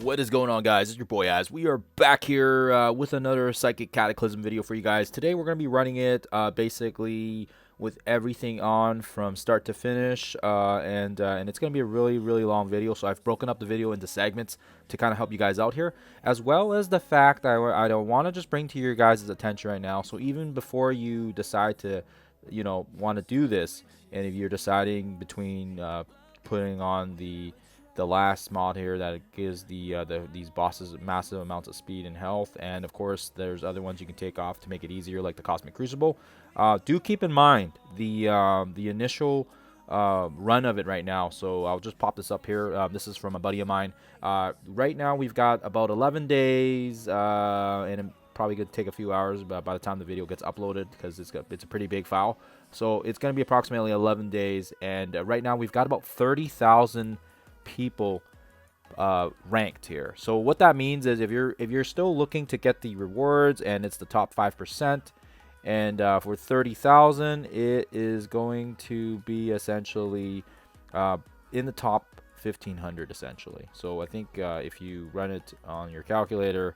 What is going on, guys? It's your boy Az. We are back here with another Psychic Cataclysm video for you guys. Today we're going to be running it basically with everything on from start to finish, and it's going to be a really long video. So I've broken up the video into segments to kind of help you guys out here, as well as the fact I don't want to just bring to your guys' attention right now. So even before you decide to, want to do this, and if you're deciding between putting on the last mod here that gives these bosses massive amounts of speed and health, and of course there's other ones you can take off to make it easier, like the Cosmic Crucible. Do keep in mind the initial run of it right now. So I'll just pop this up here. This is from a buddy of mine. Right now we've got about 11 days, and it probably could take a few hours by the time the video gets uploaded, because it's a pretty big file. So it's going to be approximately 11 days, and right now we've got about 30,000 people ranked here. So what that means is if you're still looking to get the rewards, and it's the top 5%, and for 30,000 it is going to be essentially in the top 1,500 essentially. So I think if you run it on your calculator,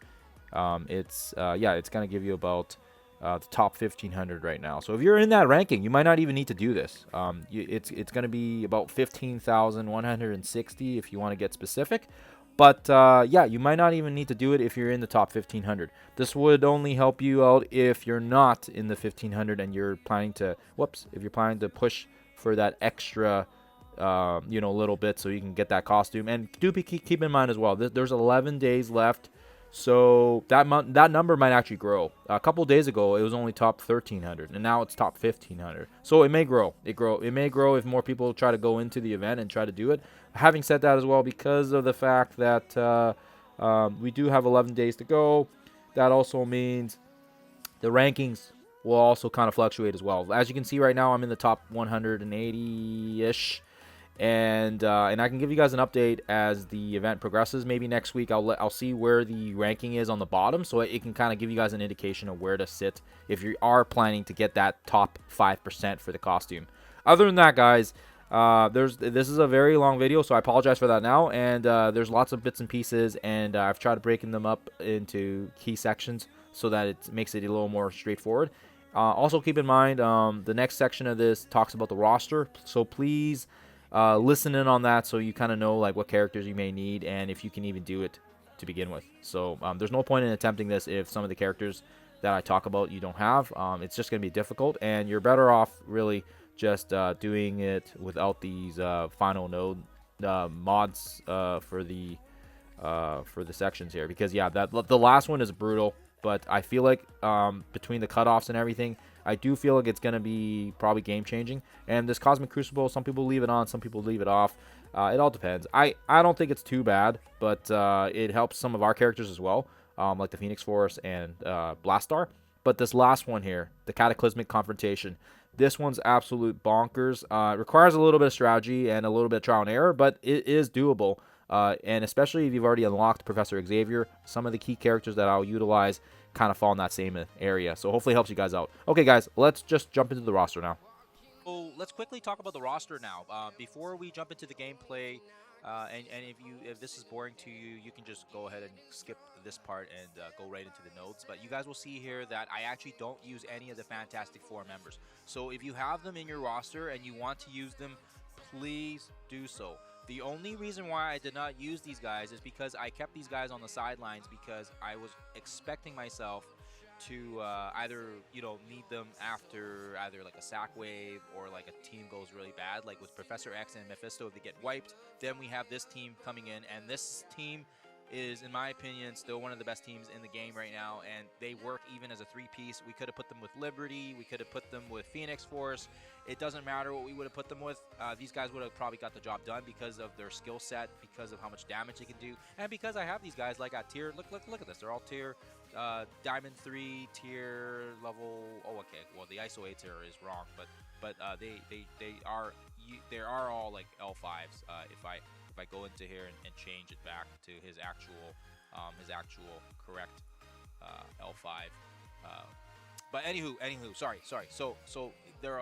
it's going to give you about the top 1,500 right now. So if you're in that ranking, you might not even need to do this. It's going to be about 15,160 if you want to get specific. But yeah, you might not even need to do it if you're in the top 1,500. This would only help you out if you're not in the 1,500 and you're planning to, if you're planning to push for that extra, little bit so you can get that costume. And do keep in mind as well, there's 11 days left. So that number might actually grow. A couple days ago, it was only top 1,300, and now it's top 1,500. So it may grow. It may grow if more people try to go into the event and try to do it. Having said that as well, because of the fact that we do have 11 days to go, that also means the rankings will also kind of fluctuate as well. As you can see right now, I'm in the top 180-ish. And I can give you guys an update as the event progresses. Maybe next week I'll see where the ranking is on the bottom, so it can kind of give you guys an indication of where to sit if you are planning to get that top 5% for the costume. Other than that, guys, this is a very long video, so I apologize for that now. And there's lots of bits and pieces, and I've tried breaking them up into key sections so that it makes it a little more straightforward. Also keep in mind, the next section of this talks about the roster, so please listen in on that so you kind of know like what characters you may need and if you can even do it to begin with. So there's no point in attempting this if some of the characters that I talk about you don't have. It's just going to be difficult, and you're better off really just doing it without these final node mods for the sections here, because yeah, the last one is brutal. But I feel like between the cutoffs and everything, I do feel like it's going to be probably game-changing. And this Cosmic Crucible, some people leave it on, some people leave it off. It all depends. I don't think it's too bad, but it helps some of our characters as well, like the Phoenix Force and Blastar. But this last one here, the Cataclysmic Confrontation, this one's absolute bonkers. It requires a little bit of strategy and a little bit of trial and error, but it is doable. And especially if you've already unlocked Professor Xavier, some of the key characters that I'll utilize kind of fall in that same area. So hopefully it helps you guys out. Okay, guys, let's just jump into the roster now. So let's quickly talk about the roster now. Before we jump into the gameplay, and if this is boring to you, you can just go ahead and skip this part and go right into the notes. But you guys will see here that I actually don't use any of the Fantastic Four members. So if you have them in your roster and you want to use them, please do so. The only reason why I did not use these guys is because I kept these guys on the sidelines, because I was expecting myself to either need them after either like a sack wave or like a team goes really bad, like with Professor X and Mephisto. If they get wiped, then we have this team coming in, and this team is, in my opinion, still one of the best teams in the game right now, and they work even as a three-piece. We could have put them with Liberty, we could have put them with Phoenix Force. It doesn't matter what we would have put them with. These guys would have probably got the job done because of their skill set, because of how much damage they can do, and because I have these guys like at tier. Look at this. They're all tier Diamond 3 tier level. Oh, okay. Well, the ISO 8 tier is wrong, but they are all like L5s. If I go into here and change it back to his actual correct L5. But anywho, sorry. So they're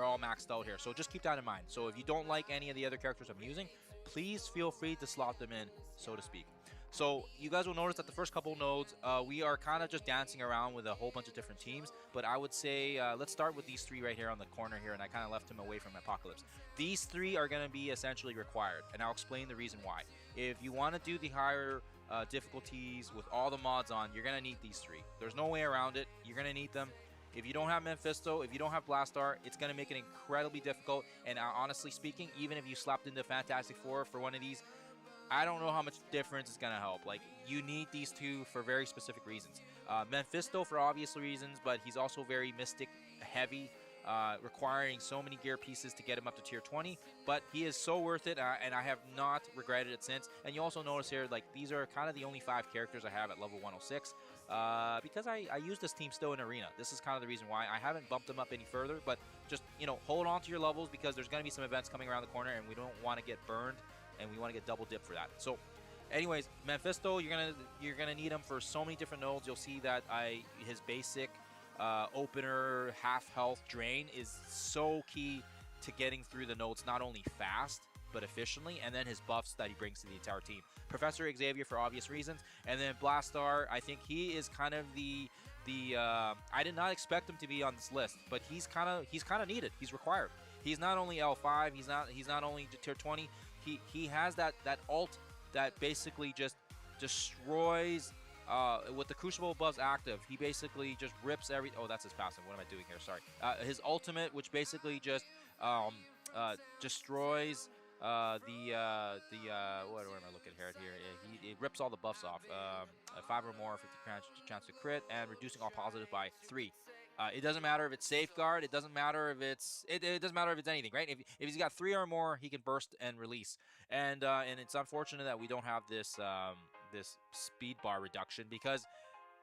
all maxed out here. So just keep that in mind. So if you don't like any of the other characters I'm using, please feel free to slot them in, so to speak. So you guys will notice that the first couple nodes, we are kind of just dancing around with a whole bunch of different teams. But I would say let's start with these three right here on the corner here, and I kind of left him away from Apocalypse. These three are going to be essentially required, and I'll explain the reason why. If you want to do the higher difficulties with all the mods on, you're going to need these three. There's no way around it. You're going to need them. If you don't have Mephisto, if you don't have Blastar, it's going to make it incredibly difficult. And honestly speaking, even if you slapped into Fantastic Four for one of these, I don't know how much difference it's going to help. Like, you need these two for very specific reasons. Mephisto for obvious reasons, but he's also very mystic heavy, requiring so many gear pieces to get him up to tier 20. But he is so worth it, and I have not regretted it since. And you also notice here, like, these are kind of the only 5 characters I have at level 106. Because I use this team still in Arena. This is kind of the reason why. I haven't bumped them up any further, but just, you know, hold on to your levels because there's going to be some events coming around the corner, and we don't want to get burned. And we want to get double dip for that. So, anyways, Mephisto, you're gonna need him for so many different nodes. You'll see that his basic opener half health drain is so key to getting through the nodes, not only fast but efficiently, and then his buffs that he brings to the entire team. Professor Xavier for obvious reasons, and then Blastar. I think he is kind of the I did not expect him to be on this list, but he's kind of needed. He's required. He's not only L5. He's not only tier 20. He has that ult that basically just destroys with the Crucible buffs active. He basically just rips every. Oh, that's his passive. What am I doing here? Sorry. His ultimate, which basically just destroys what am I looking at here? He rips all the buffs off. 5 or more, 50% chance to crit, and reducing all positive by 3. It doesn't matter if it's safeguard. It doesn't matter if it's it doesn't matter if it's anything, right? If he's got 3 or more, he can burst and release. And it's unfortunate that we don't have this this speed bar reduction, because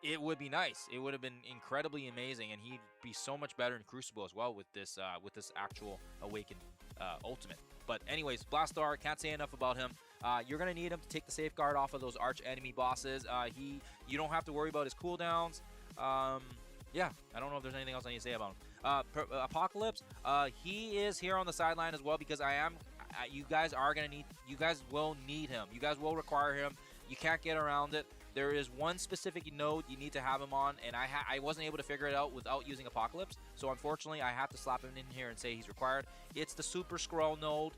it would be nice. It would have been incredibly amazing, and he'd be so much better in Crucible as well with this actual Awakened ultimate. But anyways, Blastar, can't say enough about him. You're gonna need him to take the safeguard off of those arch enemy bosses. You don't have to worry about his cooldowns. Yeah, I don't know if there's anything else I need to say about him. Apocalypse, he is here on the sideline as well, because you guys will need him. You guys will require him. You can't get around it. There is one specific node you need to have him on, and I wasn't able to figure it out without using Apocalypse. So unfortunately, I have to slap him in here and say he's required. It's the Super Skrull node.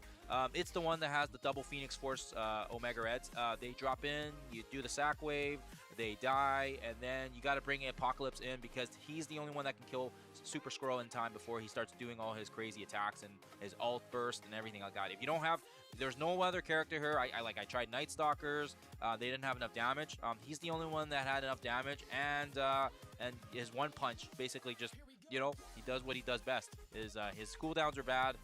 It's the one that has the double Phoenix Force Omega Reds. They drop in, you do the sack wave, they die, and then you got to bring Apocalypse in, because he's the only one that can kill Super Skrull in time before he starts doing all his crazy attacks and his ult burst and everything like that. If you don't have, there's no other character here. I tried Night Stalkers. They didn't have enough damage. He's the only one that had enough damage, and his one punch basically just, you know, he does what he does best. His cooldowns are bad,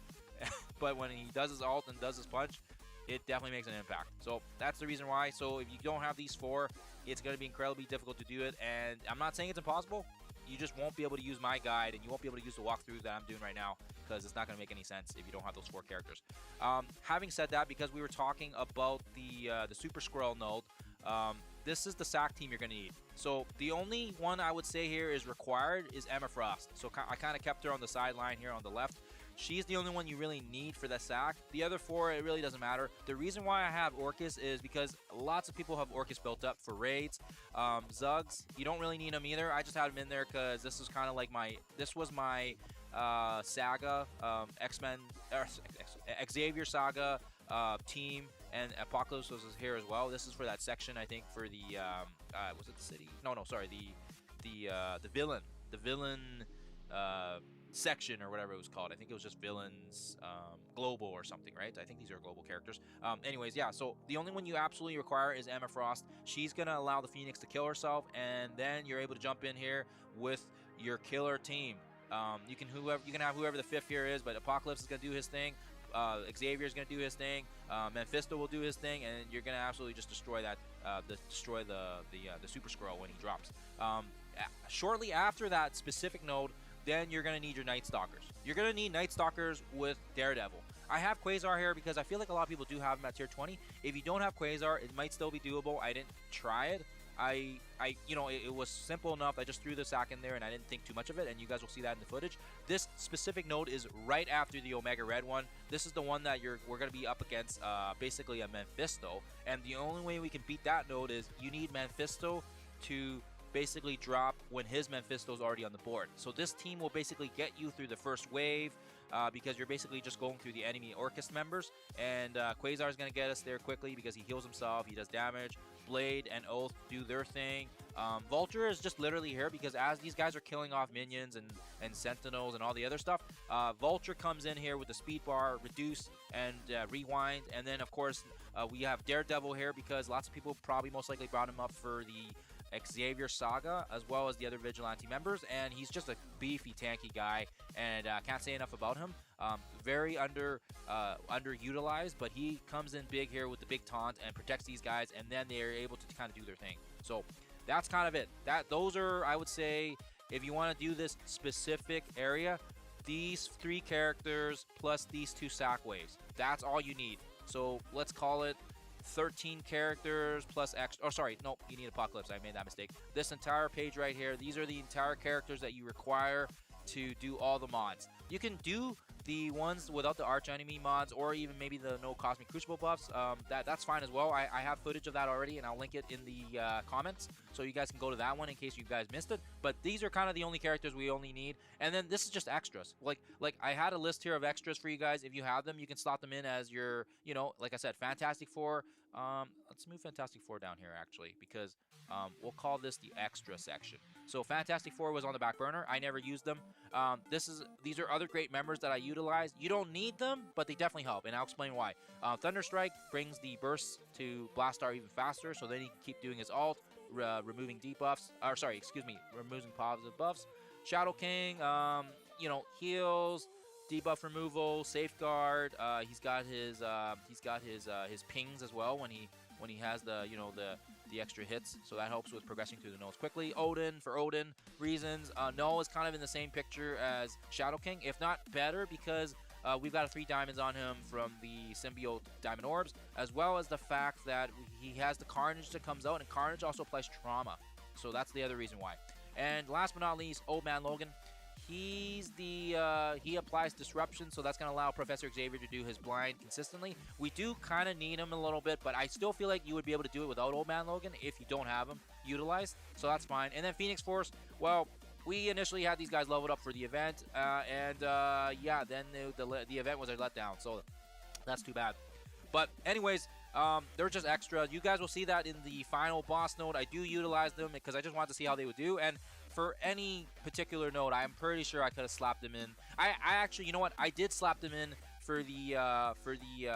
but when he does his ult and does his punch, it definitely makes an impact. So that's the reason why. So if you don't have these 4, it's going to be incredibly difficult to do it. And I'm not saying it's impossible. You just won't be able to use my guide, and you won't be able to use the walkthrough that I'm doing right now, because it's not going to make any sense if you don't have those 4 characters. Having said that, because we were talking about the Super Skrull node, this is the sack team you're going to need. So the only one I would say here is required is Emma Frost. So I kind of kept her on the sideline here on the left. She's the only one you really need for the sack. The other 4, it really doesn't matter. The reason why I have Orcus is because lots of people have Orcus built up for raids. Zugs, you don't really need them either. I just had them in there because this is kind of like this was my Saga, X-Men, Xavier Saga team, and Apocalypse was here as well. This is for that section, I think, for the, was it the city? No, sorry, the villain. The villain section, or whatever it was called. I think it was just villains global or something, right? I think these are global characters. Anyways, yeah, so the only one you absolutely require is Emma Frost. She's gonna allow the Phoenix to kill herself, and then you're able to jump in here with your killer team. You can have whoever the 5th here is, but Apocalypse is gonna do his thing. Xavier is gonna do his thing. Mephisto will do his thing, and you're gonna absolutely just destroy that. Destroy the Super Skrull when he drops. Shortly after that specific node, then you're going to need your Night Stalkers. You're going to need Night Stalkers with Daredevil. I have Quasar here because I feel like a lot of people do have him at tier 20. If you don't have Quasar, it might still be doable. I didn't try it. it was simple enough. I just threw the sack in there and I didn't think too much of it, and you guys will see that in the footage. This specific node is right after the Omega Red one. This is the one that we're gonna be up against, basically a Mephisto, and the only way we can beat that node is you need Mephisto to basically drop when his Mephisto's already on the board. So this team will basically get you through the first wave, because you're basically just going through the enemy Orcus members, and Quasar is going to get us there quickly because he heals himself, he does damage. Blade and Oath do their thing. Vulture is just literally here because as these guys are killing off minions and Sentinels and all the other stuff, Vulture comes in here with the speed bar, reduce, and rewind. And then, of course, we have Daredevil here because lots of people probably most likely brought him up for the Xavier Saga as well as the other Vigilante members, and he's just a beefy tanky guy, and can't say enough about him. Very underutilized, but he comes in big here with the big taunt and protects these guys, and then they're able to kind of do their thing. So that's kind of it. Those are, I would say, if you want to do this specific area, these 3 characters plus these 2 sack waves. That's all you need. So let's call it 13 characters plus extra. Oh, sorry, nope, you need Apocalypse. I made that mistake. This entire page right here, these are the entire characters that you require to do all the mods. You can do the ones without the arch enemy mods, or even maybe the no Cosmic Crucible buffs. That's fine as well. I have footage of that already, and I'll link it in the comments, so you guys can go to that one in case you guys missed it. But these are kind of the only characters we only need, and then this is just extras. Like I had a list here of extras for you guys. If you have them, you can slot them in as your, like I said, Fantastic Four. Let's move Fantastic Four down here actually, because we'll call this the extra section. So Fantastic Four was on the back burner. I never used them. These are other great members that I utilize. You don't need them, but they definitely help, and I'll explain why. Thunderstrike brings the burst to Blastar even faster, so then he can keep doing his ult, removing debuffs. Or sorry, excuse me, removing positive buffs. Shadow King, heals, debuff removal, safeguard. He's got his pings as well when he has the extra hits, so that helps with progressing through the nodes quickly. Odin, for Odin reasons, Null is kind of in the same picture as Shadow King, if not better, because we've got 3 diamonds on him from the symbiote diamond orbs, as well as the fact that he has the Carnage that comes out, and Carnage also applies trauma, so that's the other reason why. And last but not least, Old Man Logan. He applies disruption, so that's going to allow Professor Xavier to do his blind consistently. We do kind of need him a little bit, but I still feel like you would be able to do it without Old Man Logan if you don't have him utilized, so that's fine. And then Phoenix Force, well, we initially had these guys leveled up for the event, then the event was a letdown, so that's too bad. But anyways, they're just extra. You guys will see that in the final boss node. I do utilize them because I just wanted to see how they would do, and for any particular node, I'm pretty sure I could have slapped them in. I actually, you know what? I did slap them in for the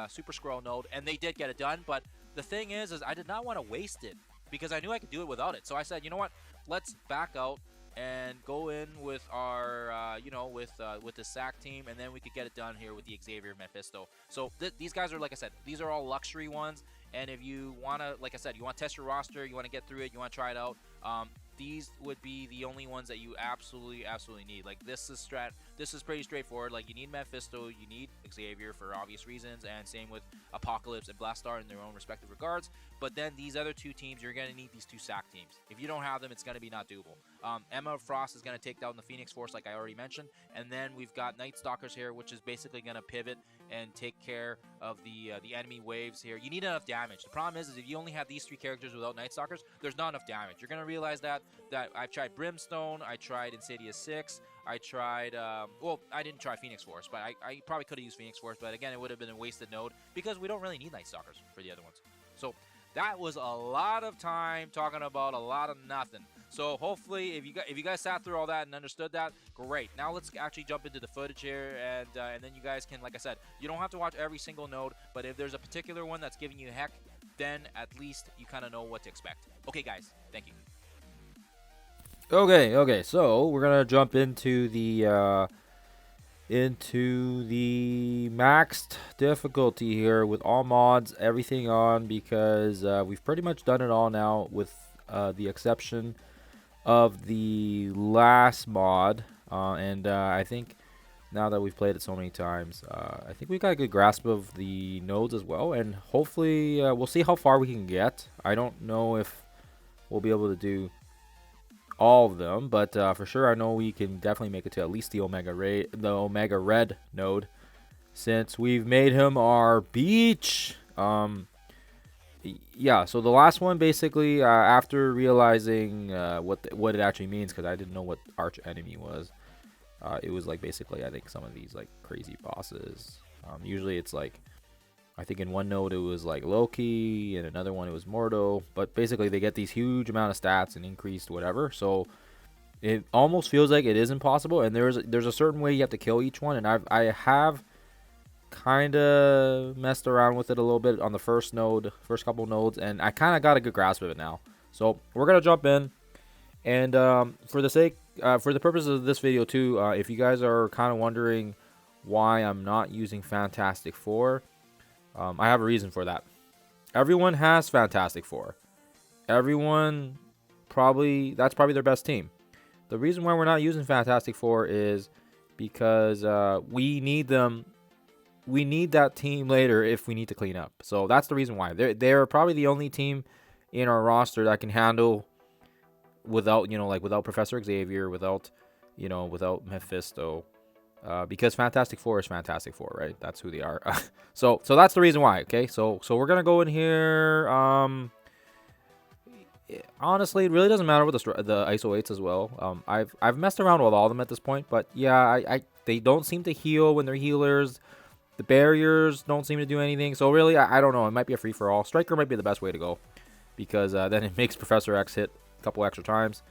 Super Scroll node, and they did get it done. But the thing is I did not want to waste it because I knew I could do it without it. So I said, you know what? Let's back out and go in with our, with the SAC team, and then we could get it done here with the Xavier Mephisto. So these guys are, like I said, these are all luxury ones. And if you want to, like I said, you want to test your roster, you want to get through it, you want to try it out, these would be the only ones that you absolutely need. Like this is pretty straightforward. Like you need Mephisto, you need Xavier for obvious reasons, and same with Apocalypse and Blastar in their own respective regards. But then these other 2 teams, you're gonna need these 2 SAC teams. If you don't have them, it's gonna be not doable. Emma Frost is gonna take down the Phoenix Force, like I already mentioned, and then we've got Night Stalkers here, which is basically gonna pivot and take care of the enemy waves here. You need enough damage. The problem is if you only have these 3 characters without Night Stalkers, there's not enough damage. You're gonna realize that I've tried Brimstone, I tried Insidious 6, I tried, well, I didn't try Phoenix Force, but I probably could have used Phoenix Force, but again, it would have been a wasted node because we don't really need Night Stalkers for the other ones. So that was a lot of time talking about a lot of nothing. So hopefully, if you guys sat through all that and understood that, great. Now let's actually jump into the footage here, and then you guys can, like I said, you don't have to watch every single node, but if there's a particular one that's giving you heck, then at least you kind of know what to expect. Okay, guys, thank you. Okay, so we're gonna jump into the maxed difficulty here with all mods, everything on, because we've pretty much done it all now, with the exception of the last mod, and I think now that we've played it so many times, I think we got a good grasp of the nodes as well, and hopefully we'll see how far we can get. I don't know if we'll be able to do all of them, but for sure I know we can definitely make it to at least the Omega Red node, since we've made him our beach. Yeah, so the last one basically, after realizing what it actually means, because I didn't know what arch enemy was. It was like basically, I think, some of these like crazy bosses. Usually it's like, I think in one node it was like Loki, and another one it was Mordo. But basically they get these huge amount of stats and increased whatever. So it almost feels like it is impossible. And there's a certain way you have to kill each one. And I have kind of messed around with it a little bit on the first couple nodes, and I kind of got a good grasp of it now. So we're gonna jump in, and for the purpose of this video too, if you guys are kind of wondering why I'm not using Fantastic Four, I have a reason for that. Everyone has Fantastic Four. Everyone that's probably their best team. The reason why we're not using Fantastic Four is because we need them. We need that team later if we need to clean up. So that's the reason why. They're probably the only team in our roster that can handle without, without Professor Xavier, without Mephisto. Because Fantastic Four is Fantastic Four, right? That's who they are. So that's the reason why, okay? So we're going to go in here. Honestly, it really doesn't matter with the ISO 8s as well. I've messed around with all of them at this point, but yeah, they don't seem to heal when they're healers. The barriers don't seem to do anything. So really, I don't know. It might be a free-for-all. Striker might be the best way to go, because then it makes Professor X hit a couple extra times.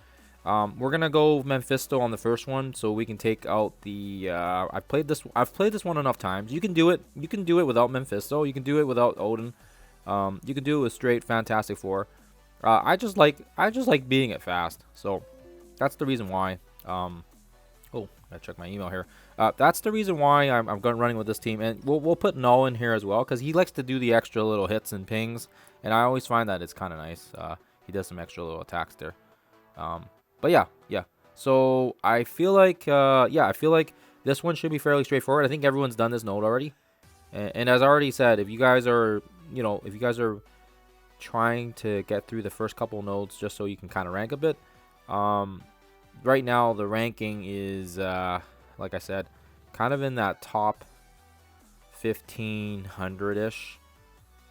We're going to go Mephisto on the first one, so we can take out the... I've played this one enough times. You can do it. You can do it without Mephisto. You can do it without Odin. You can do it with straight Fantastic Four. I just like beating it fast. So that's the reason why. Oh, gotta check my email here. That's the reason why I'm running with this team, and we'll put Null in here as well, because he likes to do the extra little hits and pings, and I always find that it's kind of nice. He does some extra little attacks there. But yeah. So I feel like this one should be fairly straightforward. I think everyone's done this node already, and as I already said, if you guys are trying to get through the first couple nodes just so you can kind of rank a bit, right now the ranking is like I said, kind of in that top 1500-ish.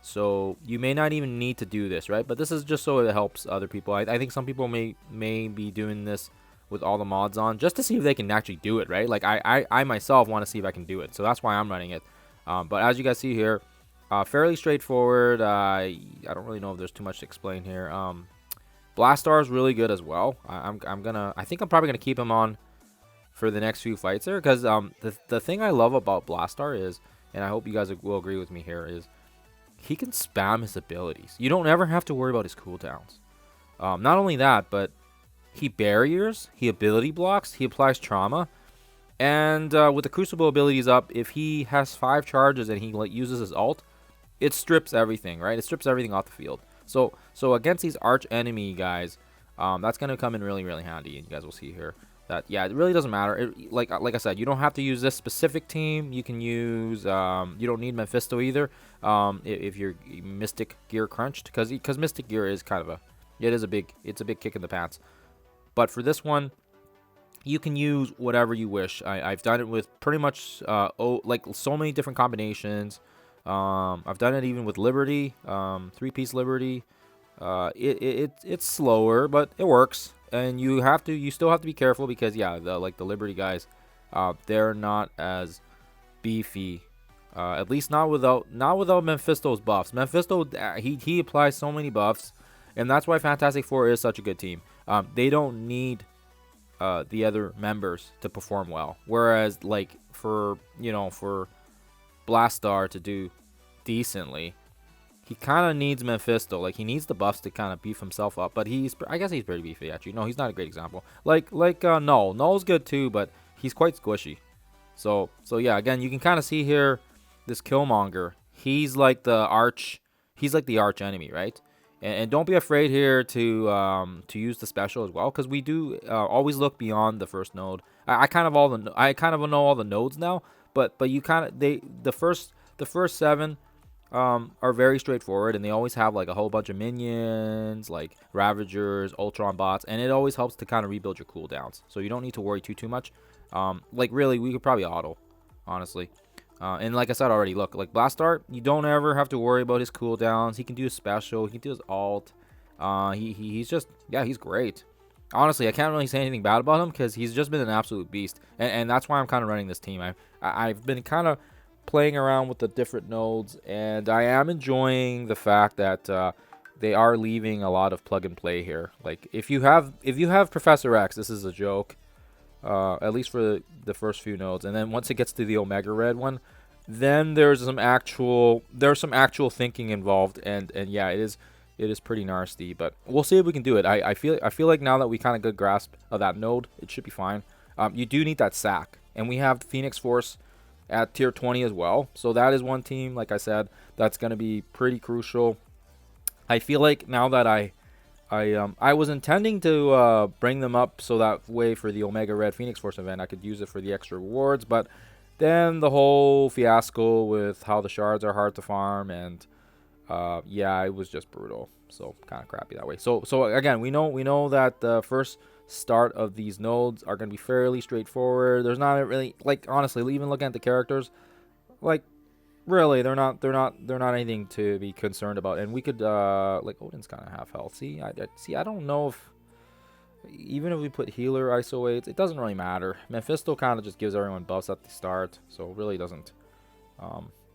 So you may not even need to do this, right? But this is just so it helps other people. I think some people may be doing this with all the mods on just to see if they can actually do it, right? Like I myself want to see if I can do it, so that's why I'm running it. But as you guys see here, fairly straightforward. I don't really know if there's too much to explain here. Blastar is really good as well. I think I'm probably gonna keep him on for the next few fights there, because the thing I love about Blastar is, and I hope you guys will agree with me here, is he can spam his abilities. You don't ever have to worry about his cooldowns. Not only that, but he barriers, he ability blocks, he applies trauma, and with the Crucible abilities up, if he has 5 charges and he uses his ult, it strips everything, right? It strips everything off the field. So against these arch enemy guys, that's gonna come in really, really handy, and you guys will see here that it really doesn't matter. Like I said, you don't have to use this specific team. You can use you don't need Mephisto either if you're Mystic Gear crunched, because Mystic Gear is kind of it's a big kick in the pants. But for this one, you can use whatever you wish. I've done it with pretty much like so many different combinations. I've done it even with Liberty, 3-piece Liberty. It's slower, but it works, and you still have to be careful, because the Liberty guys, they're not as beefy, at least not without Mephisto's buffs. Mephisto, he applies so many buffs, and that's why Fantastic Four is such a good team. They don't need the other members to perform well, whereas like for Blastar to do decently, he kind of needs Mephisto. Like, he needs the buffs to kind of beef himself up, but I guess he's pretty beefy, actually. No, he's not a great example. Like Null's good too, but he's quite squishy. So yeah, again, you can kind of see here this Killmonger. He's like the arch enemy, right? And don't be afraid here to use the special as well, because we do always look beyond the first node. I kind of know all the nodes now, but you kind of the first 7, are very straightforward, and they always have like a whole bunch of minions, like Ravagers, Ultron bots, and it always helps to kind of rebuild your cooldowns. So you don't need to worry too much. Like really, we could probably auto, honestly. And like I said already, look, like Blastart, you don't ever have to worry about his cooldowns. He can do his special, he can do his alt. He's just, yeah, he's great. Honestly, I can't really say anything bad about him because he's just been an absolute beast, and that's why I'm kind of running this team. I've been kind of playing around with the different nodes, and I am enjoying the fact that they are leaving a lot of plug and play here. Like if you have Professor X, this is a joke. At least for the first few nodes, and then once it gets to the Omega Red one, then there's some actual thinking involved, and yeah, it is pretty nasty, but we'll see if we can do it. I feel like now that we kind of good grasp of that node, it should be fine. You do need that sack, and we have Phoenix Force at tier 20 as well, so that is one team, like I said, that's going to be pretty crucial. I feel like now that I was intending to bring them up so that way for the Omega Red Phoenix Force event I could use it for the extra rewards, but then the whole fiasco with how the shards are hard to farm, and yeah, it was just brutal. So kind of crappy that way. So again, we know that the first start of these nodes are going to be fairly straightforward. There's not really, like, honestly, even looking at the characters, like, really, they're not anything to be concerned about. And we could like Odin's kind of half health. See, I don't know if even if we put healer ISO 8s, it doesn't really matter. Mephisto kind of just gives everyone buffs at the start, so it really doesn't.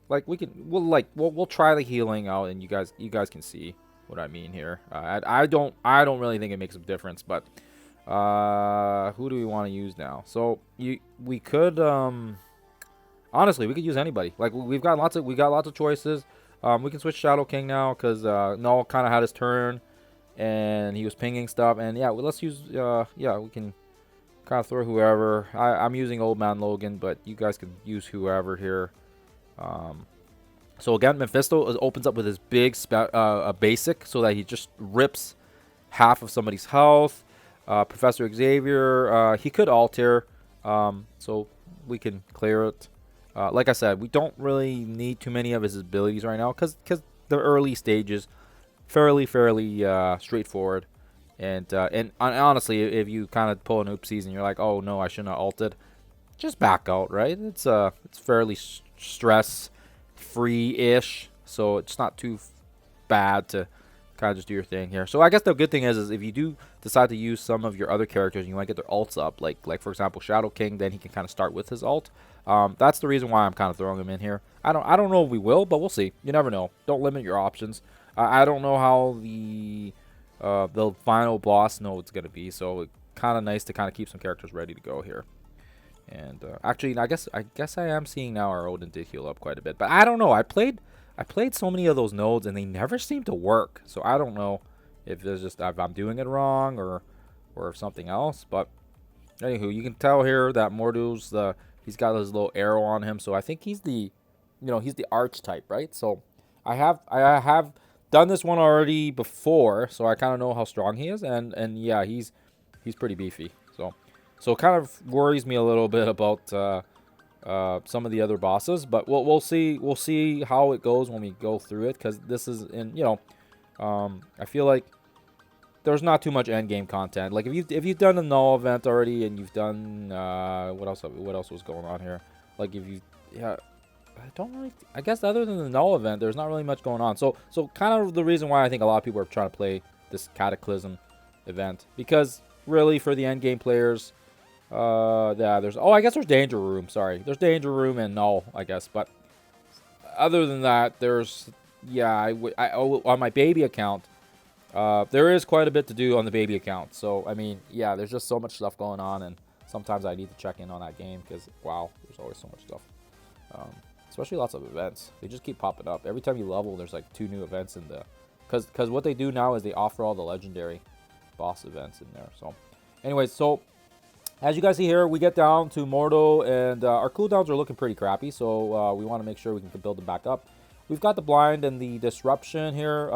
Like we'll try the healing out, and you guys can see what I mean here. I don't really think it makes a difference, but who do we want to use now? So we could honestly, we could use anybody. Like we got lots of choices. We can switch Shadow King now because Null kind of had his turn, and he was pinging stuff. And yeah, let's use yeah, we can kind of throw whoever. I'm using Old Man Logan, but you guys can use whoever here. So again, Mephisto opens up with his big basic, so that he just rips half of somebody's health. Professor Xavier, he could alter, so we can clear it. Like I said, we don't really need too many of his abilities right now because the early stages fairly straightforward. And honestly, if you kind of pull an oopsies and you're like, oh no, I shouldn't have ulted, just back out, right? It's fairly stress free-ish, so it's not too bad to kind of just do your thing here. So I guess the good thing is if you do decide to use some of your other characters and you want to get their ults up, like for example Shadow King, then he can kind of start with his ult. That's the reason why I'm kind of throwing him in here. I don't know if we will, but we'll see. You never know. Don't limit your options. I don't know how the final boss node's gonna be, so kind of nice to kind of keep some characters ready to go here. And actually, I guess I am seeing now our Odin did heal up quite a bit, but I don't know. I played so many of those nodes and they never seem to work. So I don't know if there's just if I'm doing it wrong or if something else. But anywho, you can tell here that Mordo's he's got his little arrow on him, so I think he's the he's the arch type, right? So I have done this one already before, so I kind of know how strong he is, and yeah, he's pretty beefy. So it kind of worries me a little bit about some of the other bosses, but we'll see how it goes when we go through it, because this is I feel like there's not too much end game content. Like if you've done the Null event already, and you've done what else was going on here? Like if you I don't really. I guess other than the Null event, there's not really much going on. So kind of the reason why I think a lot of people are trying to play this Cataclysm event, because really for the end game players. Yeah, I guess there's Danger Room. Sorry, there's Danger Room and Null, I guess. But other than that, there's on my baby account, there is quite a bit to do on the baby account. So I mean, yeah, there's just so much stuff going on, and sometimes I need to check in on that game because wow, there's always so much stuff. Especially lots of events. They just keep popping up every time you level. There's like 2 new events in the, because what they do now is they offer all the legendary boss events in there. So, anyways, so. As you guys see here, we get down to Mordo, and our cooldowns are looking pretty crappy, so we want to make sure we can build them back up. We've got the blind and the disruption here.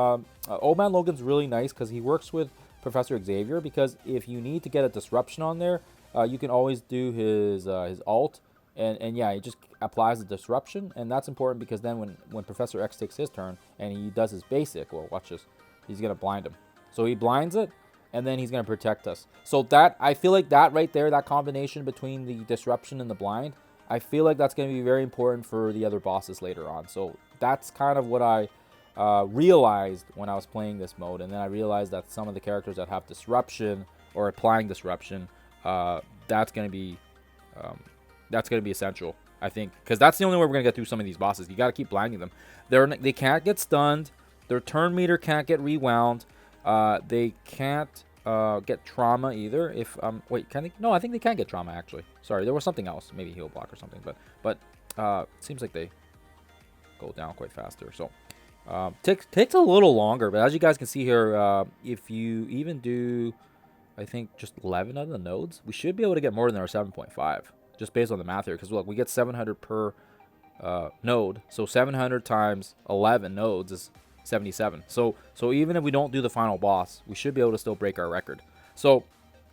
Old Man Logan's really nice because he works with Professor Xavier, because if you need to get a disruption on there, you can always do his ult, And yeah, he just applies the disruption, and that's important because then when Professor X takes his turn and he does his basic, well, watch this, he's gonna blind him. So he blinds it, and then he's gonna protect us. So that, I feel like that right there, that combination between the disruption and the blind, I feel like that's gonna be very important for the other bosses later on. So that's kind of what I realized when I was playing this mode, and then I realized that some of the characters that have disruption or applying disruption, that's gonna be essential, I think, because that's the only way we're gonna get through some of these bosses. You got to keep blinding them. They can't get stunned. Their turn meter can't get rewound. They can't get trauma either. If wait, can they? No, I think they can get trauma actually. Sorry, there was something else, maybe heal block or something. But it seems like they go down quite faster. So takes a little longer. But as you guys can see here, if you even do, I think just 11 of the nodes, we should be able to get more than our 7.5. Just based on the math here, because look, we get 700 per node, so 700 times 11 nodes is 77. So even if we don't do the final boss, we should be able to still break our record. So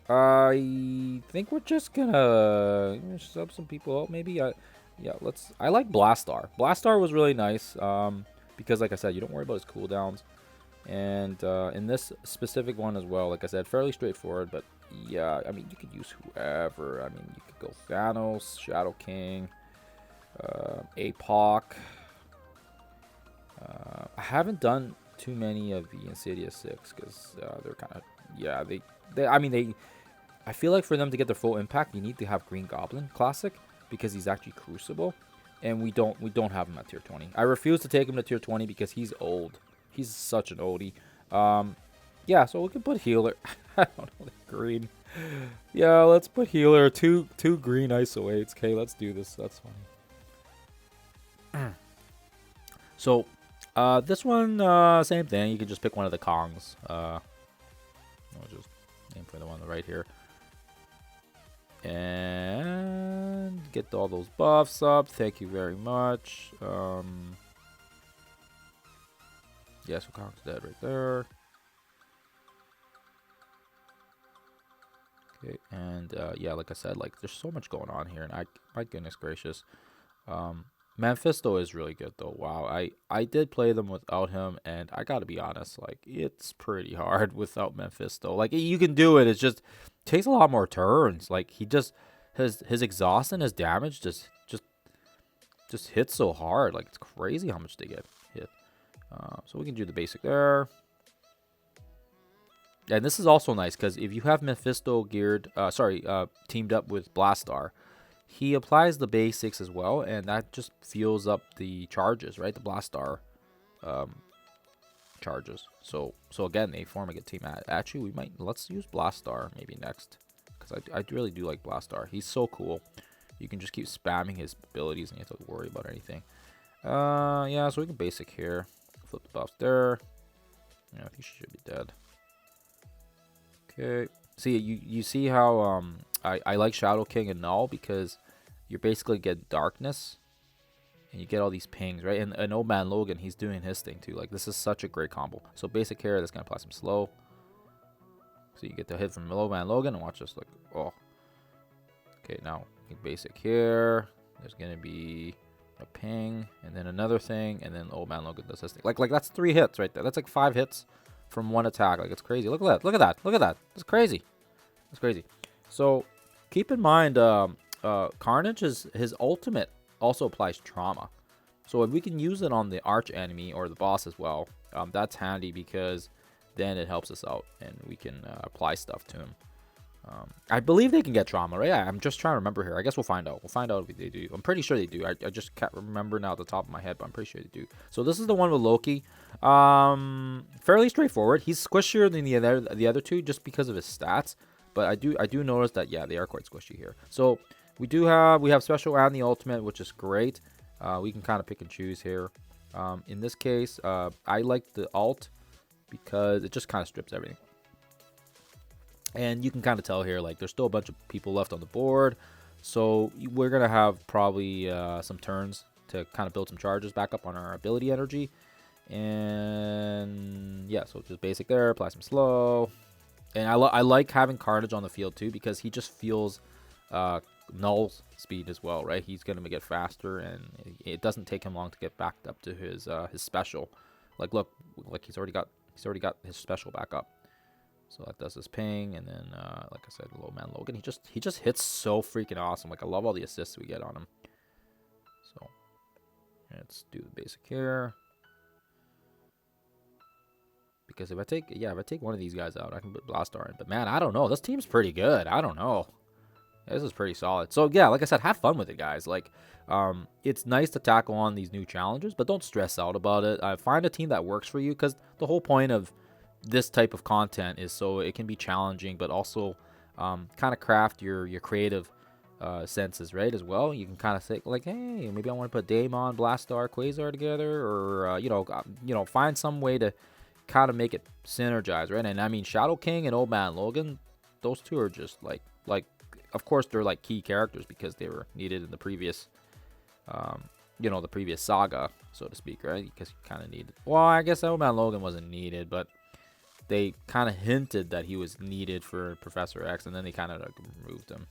I think we're just gonna sub some people out, maybe. Yeah, I like Blastar. Blastar was really nice, because like I said, you don't worry about his cooldowns, and in this specific one as well, like I said, fairly straightforward, but yeah, I mean, you could use whoever. I mean, you could go Thanos, Shadow King, APOC. I haven't done too many of the Insidious 6 because they're kind of, yeah, I feel like for them to get their full impact, you need to have Green Goblin Classic because he's actually Crucible, and we don't have him at tier 20. I refuse to take him to tier 20 because he's old. He's such an oldie. Yeah, so we can put healer. I don't know, green. Yeah, let's put healer. Two green ISO 8s. Okay, let's do this. That's funny. So, this one, same thing. You can just pick one of the Kongs. I'll just aim for the one on the right here. And get all those buffs up. Thank you very much. Yeah, so Kong's dead right there. Okay, and yeah, like I said, like there's so much going on here, and my goodness gracious, Mephisto is really good though. Wow, I did play them without him, and I gotta be honest, like it's pretty hard without Mephisto. Like you can do it, it just takes a lot more turns. Like he just his exhaust and his damage just hits so hard. Like it's crazy how much they get hit. So we can do the basic there. And this is also nice because if you have Mephisto geared, teamed up with Blastar, he applies the basics as well, and that just fuels up the charges, right? The Blastar charges. So again, they form a good team. Actually, let's use Blastar maybe next, because I really do like Blastar. He's so cool. You can just keep spamming his abilities, and you don't have to worry about anything. Yeah, so we can basic here. Flip the buffs there. Yeah, I think she should be dead. Okay. See, you see how I like Shadow King and Null because you basically get darkness and you get all these pings, right? And Old Man Logan, he's doing his thing too. Like this is such a great combo. So basic here, that's gonna apply some slow. So you get the hit from Old Man Logan, and watch this. Like, oh. Okay, now basic here. There's gonna be a ping and then another thing, and then Old Man Logan does this thing. Like that's 3 hits right there. That's like 5 hits from one attack. Like it's crazy. Look at that. Look at that. Look at that. It's crazy. It's crazy. So keep in mind, Carnage his ultimate also applies trauma. So if we can use it on the arch enemy or the boss as well, that's handy because then it helps us out and we can apply stuff to him. I believe they can get trauma, right? I'm just trying to remember here. I guess we'll find out. We'll find out if they do. I'm pretty sure they do. I just can't remember now at the top of my head, but I'm pretty sure they do. So this is the one with Loki. Fairly straightforward. He's squishier than the other two just because of his stats. But I do notice that, yeah, they are quite squishy here. So we have special and the ultimate, which is great. We can kind of pick and choose here. In this case, I like the alt because it just kind of strips everything. And you can kind of tell here, like, there's still a bunch of people left on the board. So we're going to have probably some turns to kind of build some charges back up on our ability energy. And yeah, so just basic there, apply some slow. And I like having Carnage on the field too, because he just feels null speed as well, right? He's gonna get faster, and it doesn't take him long to get back up to his special. Like look, like he's already got his special back up. So that does his ping, and then like I said, Low Man Logan, he just hits so freaking awesome. Like I love all the assists we get on him. So let's do the basic here. Because if I take one of these guys out, I can put Blastar in. But man, I don't know. This team's pretty good. I don't know. This is pretty solid. So yeah, like I said, have fun with it, guys. Like, it's nice to tackle on these new challenges, but don't stress out about it. Find a team that works for you, because the whole point of this type of content is so it can be challenging, but also kind of craft your creative senses, right? As well, you can kind of say like, hey, maybe I want to put Daemon, Blastar, Quasar together, or you know, find some way to kind of make it synergize, right? And I mean, Shadow King and Old Man Logan, those two are just like of course they're like key characters because they were needed in the previous you know, the previous saga, so to speak, right? Because you kind of needed, well, I guess Old Man Logan wasn't needed, but they kind of hinted that he was needed for Professor X, and then they kind of like removed him,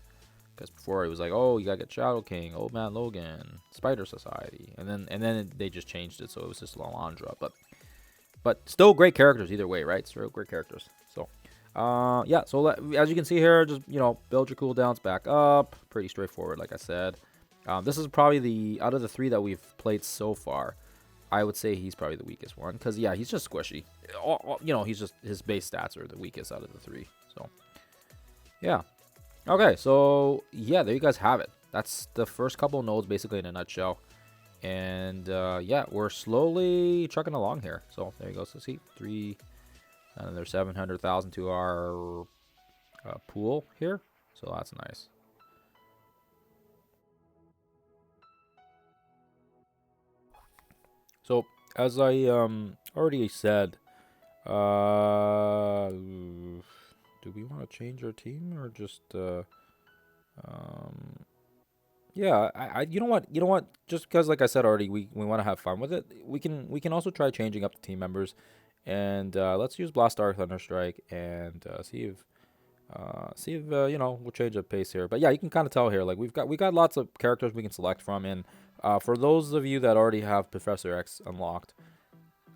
because before it was like, oh, you gotta get Shadow King, Old Man Logan, Spider Society, and then they just changed it, so it was just Lalandra, but still great characters either way, right? Still great characters. So, yeah. So as you can see here, just, you know, build your cooldowns back up. Pretty straightforward, like I said. This is probably out of the three that we've played so far, I would say he's probably the weakest one, because yeah, he's just squishy. You know, he's just, his base stats are the weakest out of the three. So, yeah. Okay, so yeah, there you guys have it. That's the first couple nodes basically in a nutshell. And yeah, we're slowly trucking along here. So there you go. So see, another 700,000 to our pool here. So that's nice. So as I already said, do we want to change our team or just yeah, you know what, just because, like I said already, we want to have fun with it, we can also try changing up the team members, and let's use Blastar Thunderstrike and see if you know, we'll change the pace here. But yeah, you can kind of tell here, like we got lots of characters we can select from, and for those of you that already have Professor X unlocked,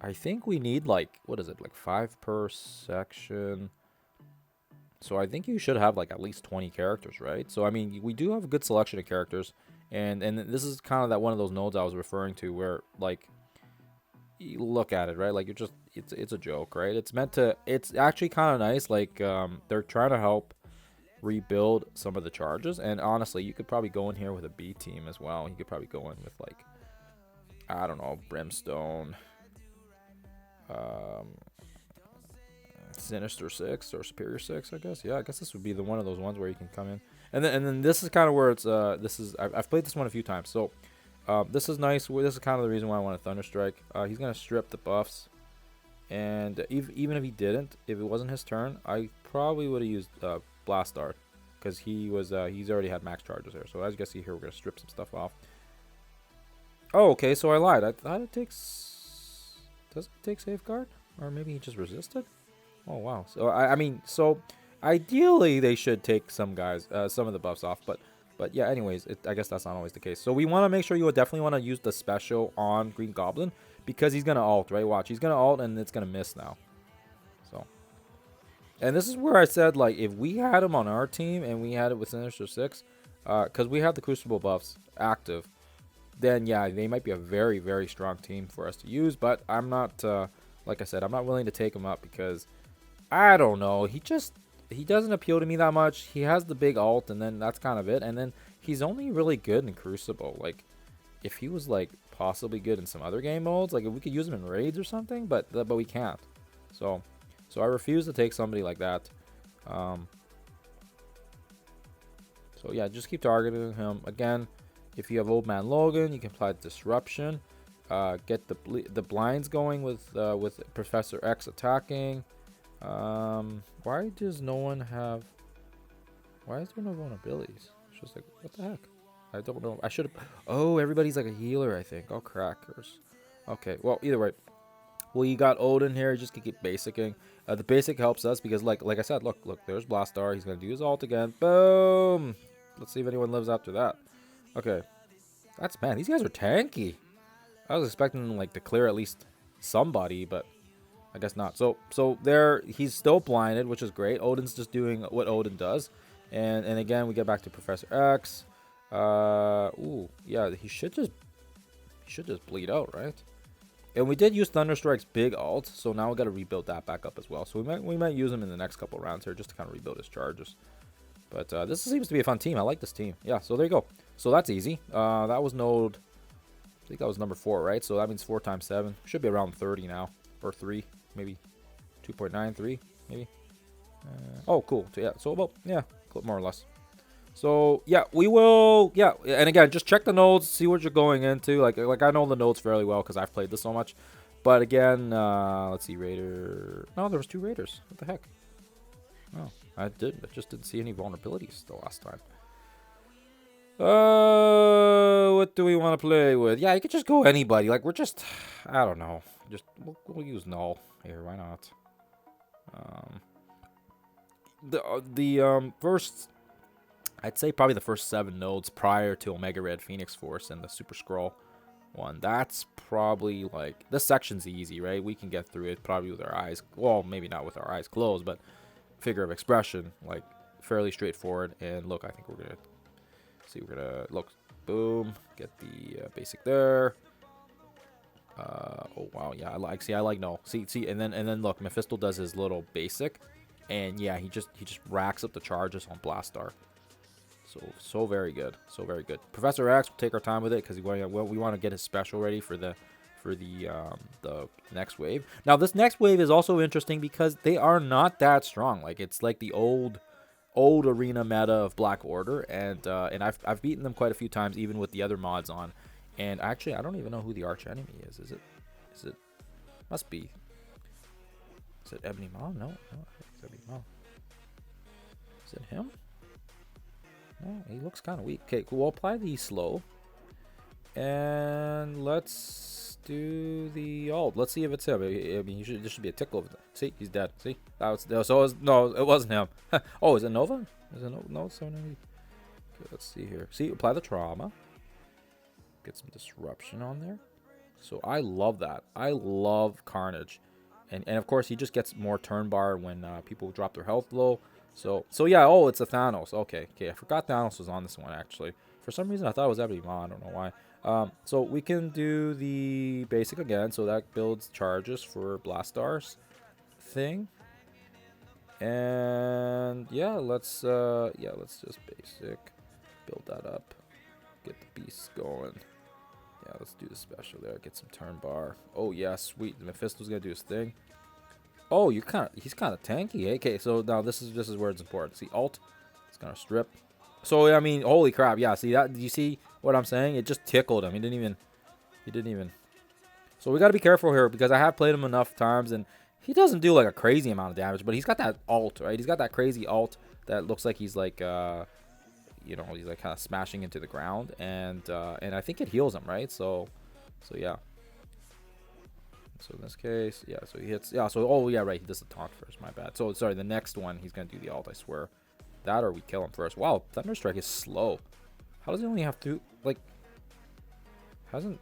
I think we need like, what is it, like 5 per section. So I think you should have like at least 20 characters, right? So I mean, we do have a good selection of characters, and this is kind of that one of those nodes I was referring to, where like, you look at it, right? Like, you're just, it's a joke, right? It's meant to, it's actually kind of nice. Like, they're trying to help rebuild some of the charges, and honestly, you could probably go in here with a B team as well. You could probably go in with like, I don't know, Brimstone, Sinister 6 or Superior 6, I guess. Yeah, I guess this would be the one of those ones where you can come in. And then this is kind of where it's I've played this one a few times. So this is nice. This is kind of the reason why I want to Thunderstrike. He's going to strip the buffs. And even if he didn't, if it wasn't his turn, I probably would have used Blastar, because he's already had max charges there. So as you can see here, we're going to strip some stuff off. Oh, okay, so I lied. I thought it takes, does it take Safeguard? Or maybe he just resisted? Oh, wow. So, I mean, so ideally they should take some guys, some of the buffs off, but yeah, anyways, I guess that's not always the case. So we want to make sure you definitely want to use the special on Green Goblin, because he's going to ult, right? Watch, he's going to ult, and it's going to miss now. So, and this is where I said, like, if we had him on our team and we had it with Sinister 6, because we have the Crucible buffs active, then yeah, they might be a very, very strong team for us to use, but I'm not, like I said, I'm not willing to take him up, because I don't know. He doesn't appeal to me that much. He has the big ult, and then that's kind of it. And then he's only really good in Crucible. Like, if he was like possibly good in some other game modes, like if we could use him in raids or something, but we can't. So I refuse to take somebody like that. So yeah, just keep targeting him. Again, if you have Old Man Logan, you can apply Disruption. Get the blinds going with Professor X attacking. Why does no one have, why is there no vulnerabilities? It's just like, what the heck? I don't know. I should have, oh, everybody's like a healer, I think. Oh, crackers. Okay, well, either way. Well, you got Odin here. You just can keep basicing. The basic helps us because, like I said, look, there's Blastar. He's going to do his ult again. Boom! Let's see if anyone lives after that. Okay. That's, man, these guys are tanky. I was expecting like to clear at least somebody, but I guess not. So there, he's still blinded, which is great. Odin's just doing what Odin does. And again, we get back to Professor X. Ooh, yeah, he should just bleed out, right? And we did use Thunderstrike's big ult, so now we got to rebuild that back up as well. So we might use him in the next couple rounds here just to kind of rebuild his charges. But this seems to be a fun team. I like this team. Yeah, so there you go. So that's easy. That was node, I think that was number 4, right? So that means 4 times 7. Should be around 30 now. Or 3, maybe 2.93, maybe. Oh, cool. So yeah, so about, yeah, more or less. So yeah, we will, yeah, and again, just check the nodes, see what you're going into. Like I know the nodes fairly well because I've played this so much. But again, let's see, Raider. No, there was 2 Raiders. What the heck? Oh, I just didn't see any vulnerabilities the last time. What do we want to play with? Yeah, you could just go anybody. Like, we're just, I don't know. Just, we'll use Null here. Why not? First, I'd say probably the first 7 nodes prior to Omega Red Phoenix Force and the Super Scroll one. That's probably, like, this section's easy, right? We can get through it probably with our eyes, well, maybe not with our eyes closed, but figure of expression, like, fairly straightforward. And look, I think we're gonna see, we're gonna look, boom, get the basic there. Oh wow, yeah, I like no. See, and then look, Mephisto does his little basic, and yeah, he just racks up the charges on Blastar. So very good, so very good. Professor X, we'll take our time with it because we want to get his special ready for the next wave. Now this next wave is also interesting because they are not that strong. Like, it's like the old arena meta of Black Order, and I've beaten them quite a few times, even with the other mods on. And actually, I don't even know who the arch enemy is. Is it? Must be. Is it Ebony Maw? No, it's Ebony Maw. Is it him? No, he looks kind of weak. Okay, cool. We'll apply the slow, and let's do the ult. Let's see if it's him. I mean, there should be a tickle. See, he's dead. See, no, it wasn't him. Oh, is it Nova? Is it no? It's 790. Okay, let's see here. See, apply the trauma. Get some disruption on there. So I love that. I love Carnage, and of course he just gets more turn bar when people drop their health low. So yeah. Oh, it's a Thanos. Okay. I forgot Thanos was on this one actually. For some reason I thought it was Ebony Maw. I don't know why. So we can do the basic again. So that builds charges for Blastar's thing. And yeah, let's just basic build that up. Get the beasts going. Yeah, let's do the special there. Get some turn bar. Oh yeah, sweet. Mephisto's gonna do his thing. Oh, he's kind of tanky. Okay, so now this is where it's important. See, ult, it's gonna strip. So I mean, holy crap! Yeah, see that? Do you see what I'm saying? It just tickled him. He didn't even. So we gotta be careful here because I have played him enough times, and he doesn't do like a crazy amount of damage, but he's got that ult, right? He's got that crazy ult that looks like he's like you know, he's like kind of smashing into the ground, and I think it heals him, right? So yeah. So in this case, yeah, so he hits, yeah, so, oh yeah, right, he does the taunt first, my bad. So sorry, the next one he's gonna do the ult, I swear. That or we kill him first. Wow, Thunderstrike is slow. How does he only have 2, like, hasn't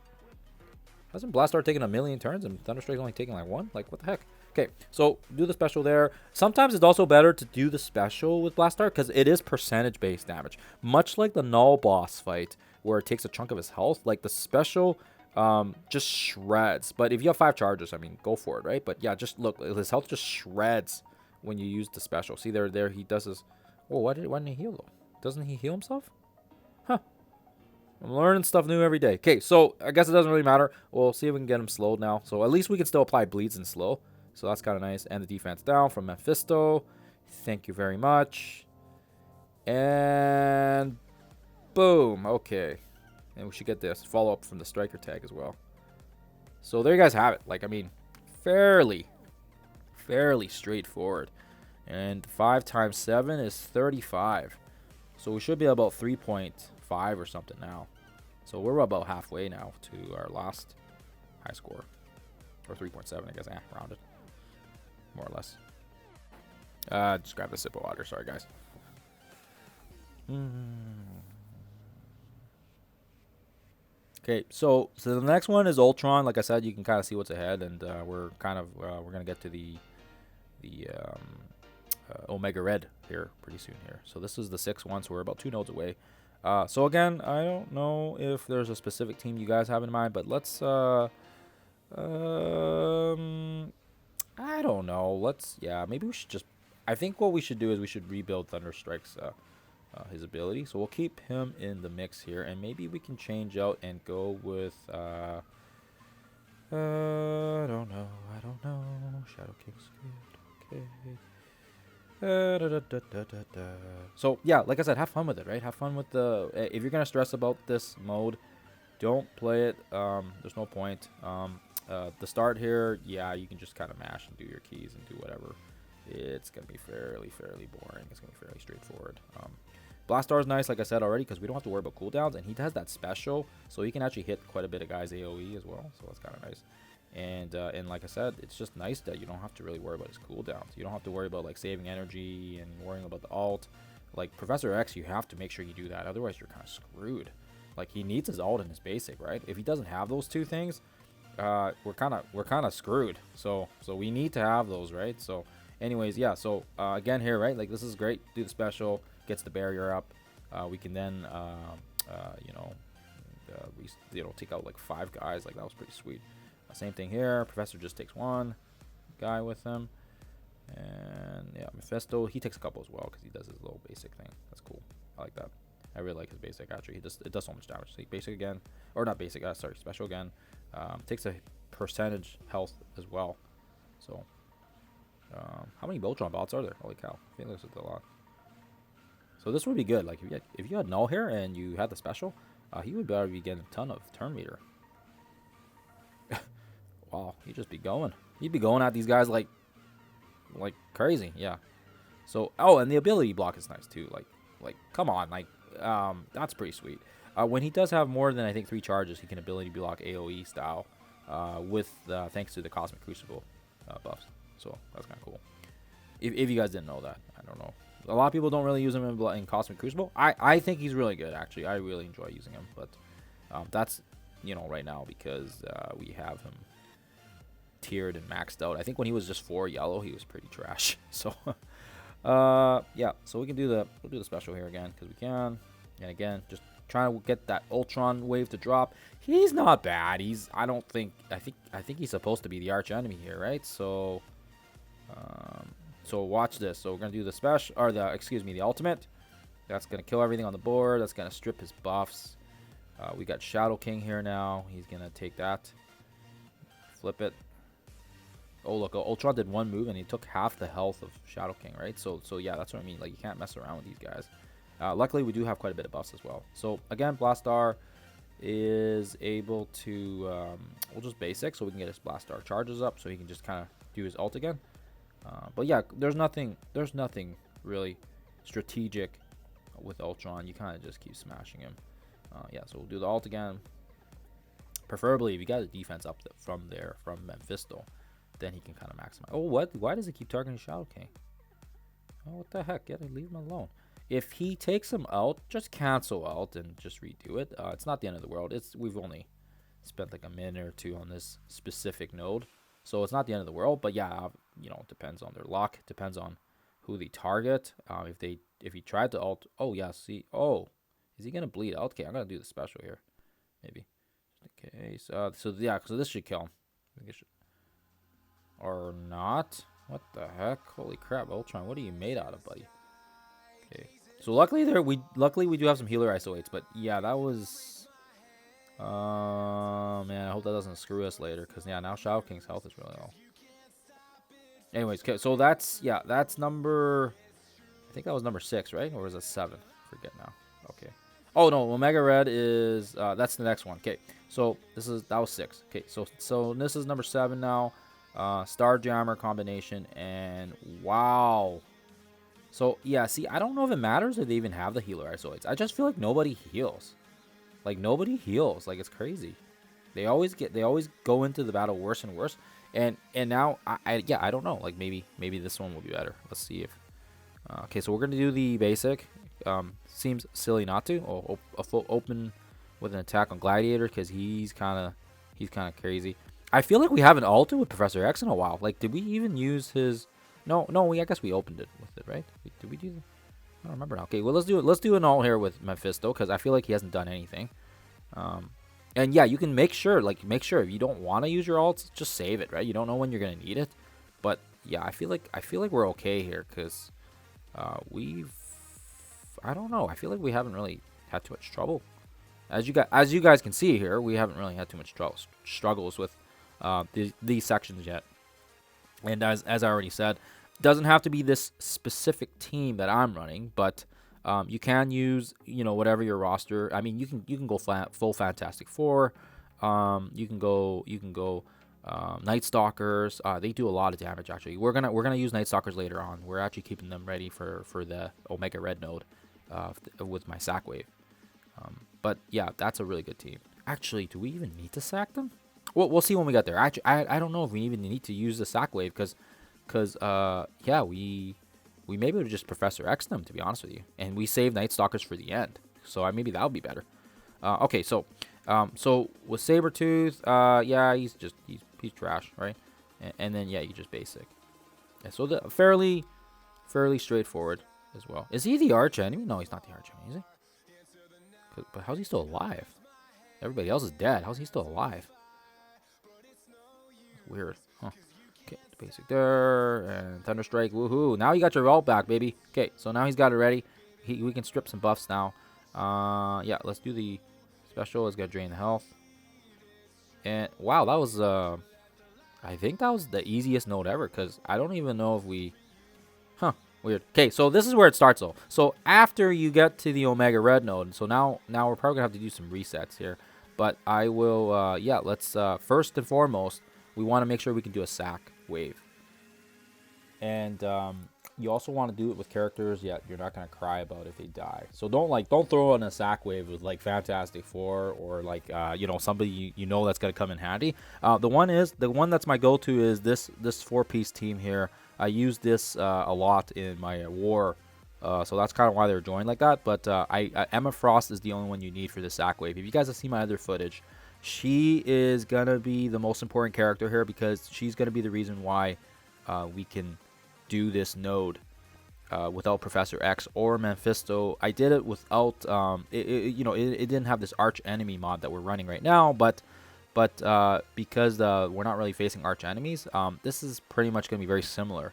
Blastar taken a million turns and Thunderstrike's only taking like 1? Like, what the heck? Okay, so do the special there. Sometimes it's also better to do the special with Blastar because it is percentage-based damage. Much like the Null boss fight where it takes a chunk of his health, like the special just shreds. But if you have 5 charges, I mean, go for it, right? But yeah, just look, his health just shreds when you use the special. See, there he does his... Oh, why didn't he heal, though? Doesn't he heal himself? Huh. I'm learning stuff new every day. Okay, so I guess it doesn't really matter. We'll see if we can get him slowed now. So at least we can still apply bleeds and slow. So that's kind of nice. And the defense down from Mephisto. Thank you very much. And boom. Okay. And we should get this follow-up from the striker tag as well. So there you guys have it. Like, I mean, fairly straightforward. And 5 times 7 is 35. So we should be about 3.5 or something now. So we're about halfway now to our last high score. Or 3.7, I guess. Rounded. More or less. Just grab the sip of water. Sorry, guys. Okay, so the next one is Ultron. Like I said, you can kind of see what's ahead, and we're gonna get to the Omega Red here pretty soon here. So this is the 6th one, so we're about 2 nodes away. So again, I don't know if there's a specific team you guys have in mind, but let's I don't know. Maybe we should just. I think what we should do is we should rebuild Thunderstrike's his ability. So we'll keep him in the mix here, and maybe we can change out and go with I don't know. Shadow King's good. Okay. So yeah, like I said, have fun with it, right? Have fun with the. If you're gonna stress about this mode, don't play it. There's no point. The start here, yeah, you can just kind of mash and do your keys and do whatever. It's gonna be fairly boring. It's gonna be fairly straightforward. Blastar is nice, like I said already, because we don't have to worry about cooldowns, and he has that special, so he can actually hit quite a bit of guys AoE as well, so that's kind of nice. And like I said, it's just nice that you don't have to really worry about his cooldowns. You don't have to worry about like saving energy and worrying about the ult. Like Professor X, you have to make sure you do that, otherwise you're kind of screwed. Like he needs his ult and his basic, right? If he doesn't have those two things, we're kind of screwed. So we need to have those, right? So anyways, yeah. So again here, right? Like this is great. Do the special. Gets the barrier up. We can then, take out like 5 guys. Like that was pretty sweet. Same thing here. Professor just takes 1 guy with him, and yeah, Mephisto he takes a couple as well because he does his little basic thing. That's cool. I like that. I really like his basic actually. It does so much damage. So basic again, or not basic. Sorry, special again. Takes a percentage health as well. So, how many Ultron bots are there? Holy cow! I think this is a lot. So this would be good. Like if you had Null here and you had the special, he would better be getting a ton of turn meter. Wow, he'd just be going. He'd be going at these guys like crazy. Yeah. So and the ability block is nice too. Like come on, that's pretty sweet. When he does have more than I think 3 charges, he can ability block AoE style, with thanks to the Cosmic Crucible buffs. So that's kind of cool. If you guys didn't know that, I don't know. A lot of people don't really use him in Cosmic Crucible. I think he's really good, actually. I really enjoy using him. But that's, right now because we have him tiered and maxed out. I think when he was just 4 yellow, he was pretty trash. So, yeah. So we'll do the special here again because we can. And again, just trying to get that Ultron wave to drop. He's not bad. I think he's supposed to be the arch enemy here, right? So, so watch this. So we're gonna do the special, or the ultimate. That's gonna kill everything on the board. That's gonna strip his buffs. We got Shadow King here now. He's gonna take that, flip it. Oh look, Ultron did 1 move and he took half the health of Shadow King, right? So yeah, that's what I mean. Like you can't mess around with these guys. Luckily, we do have quite a bit of buffs as well. So again, Blastar is able to. We'll just basic so we can get his Blastar charges up, so he can just kind of do his ult again. But yeah, there's nothing really strategic with Ultron. You kind of just keep smashing him. Yeah, so we'll do the ult again. Preferably, if you got a defense up from Mephisto, then he can kind of maximize. Oh, what? Why does he keep targeting Shadow King? Oh, what the heck? Leave him alone. If he takes him out, just cancel out and just redo it. It's not the end of the world. We've only spent like a minute or 2 on this specific node. So it's not the end of the world, but yeah, it depends on their luck. It depends on who they target. If he tried to ult, oh yeah, see, oh, is he gonna bleed out? Okay, I'm gonna do the special here, maybe, just in case. So yeah, so this should kill him. I think it should, or not. What the heck? Holy crap, Ultron! What are you made out of, buddy? Okay, so luckily we do have some healer isolates, but yeah, that was. Man, I hope that doesn't screw us later, because yeah, now Shadow King's health is really low. Anyways, okay, so that's number, I think that was number 6, right? Or was it 7? Forget now. Okay. Oh no, Omega Red is that's the next one. Okay, so that was 6. Okay, so this is number 7 now. Star Jammer combination, and wow. So yeah, see, I don't know if it matters if they even have the healer isolates. I just feel like nobody heals. Like nobody heals. Like it's crazy. They always go into the battle worse and worse. And now I don't know. Like maybe this one will be better. Let's see if. Okay, so we're gonna do the basic. Seems silly not to. A full open with an attack on Gladiator because he's kind of crazy. I feel like we haven't ulted with Professor X in a while. Like, did we even use his? No. I guess we opened it with it, right? Did we do? I don't remember now. Okay, well let's do it. Let's do an ult here with Mephisto because I feel like he hasn't done anything. And yeah, you can make sure if you don't want to use your ults, just save it, right? You don't know when you're gonna need it. But yeah, I feel like we're okay here because I don't know. I feel like we haven't really had too much trouble. As you guys can see here, we haven't really had too much struggles with these sections yet. And as I already said, doesn't have to be this specific team that I'm running, but you can use whatever your roster. I mean, you can go full Fantastic Four. You can go Night Stalkers. They do a lot of damage actually. We're gonna use Night Stalkers later on. We're actually keeping them ready for the Omega Red node with my sack wave. But yeah, that's a really good team. Actually, do we even need to sack them? Well, we'll see when we get there. Actually, I don't know if we even need to use the sack wave because yeah, we may be able to just Professor X them, to be honest with you, and we save Night Stalkers for the end. So maybe that would be better. Okay, so with Sabretooth, yeah, he's trash, right? And then yeah, you just basic. Yeah, so fairly straightforward as well. Is he the arch enemy? No, he's not the arch enemy, is he? But how's he still alive? Everybody else is dead. How's he still alive? Weird. Huh. Okay, basic there. And Thunderstrike. Woohoo. Now you got your ult back, baby. Okay, so now he's got it ready. We can strip some buffs now. Yeah, let's do the special. It's going to drain the health. And wow, that was... I think that was the easiest node ever. Because I don't even know if we... Huh. Weird. Okay, so this is where it starts though. So after you get to the Omega Red node, so now we're probably gonna have to do some resets here. But I will, yeah, let's first and foremost, we want to make sure we can do a sack wave. And you also want to do it with characters you're not gonna cry about if they die. So don't throw in a sack wave with like Fantastic Four or like somebody you know that's gonna come in handy. The one that's my go-to is this 4-piece team here. I use this a lot in my war, so that's kind of why they're joined like that. But Emma Frost is the only one you need for the sack wave. If you guys have seen my other footage, she is gonna be the most important character here because she's gonna be the reason why we can do this node without Professor X or Mephisto. I did it without it didn't have this arch enemy mod that we're running right now, but because we're not really facing arch enemies, this is pretty much going to be very similar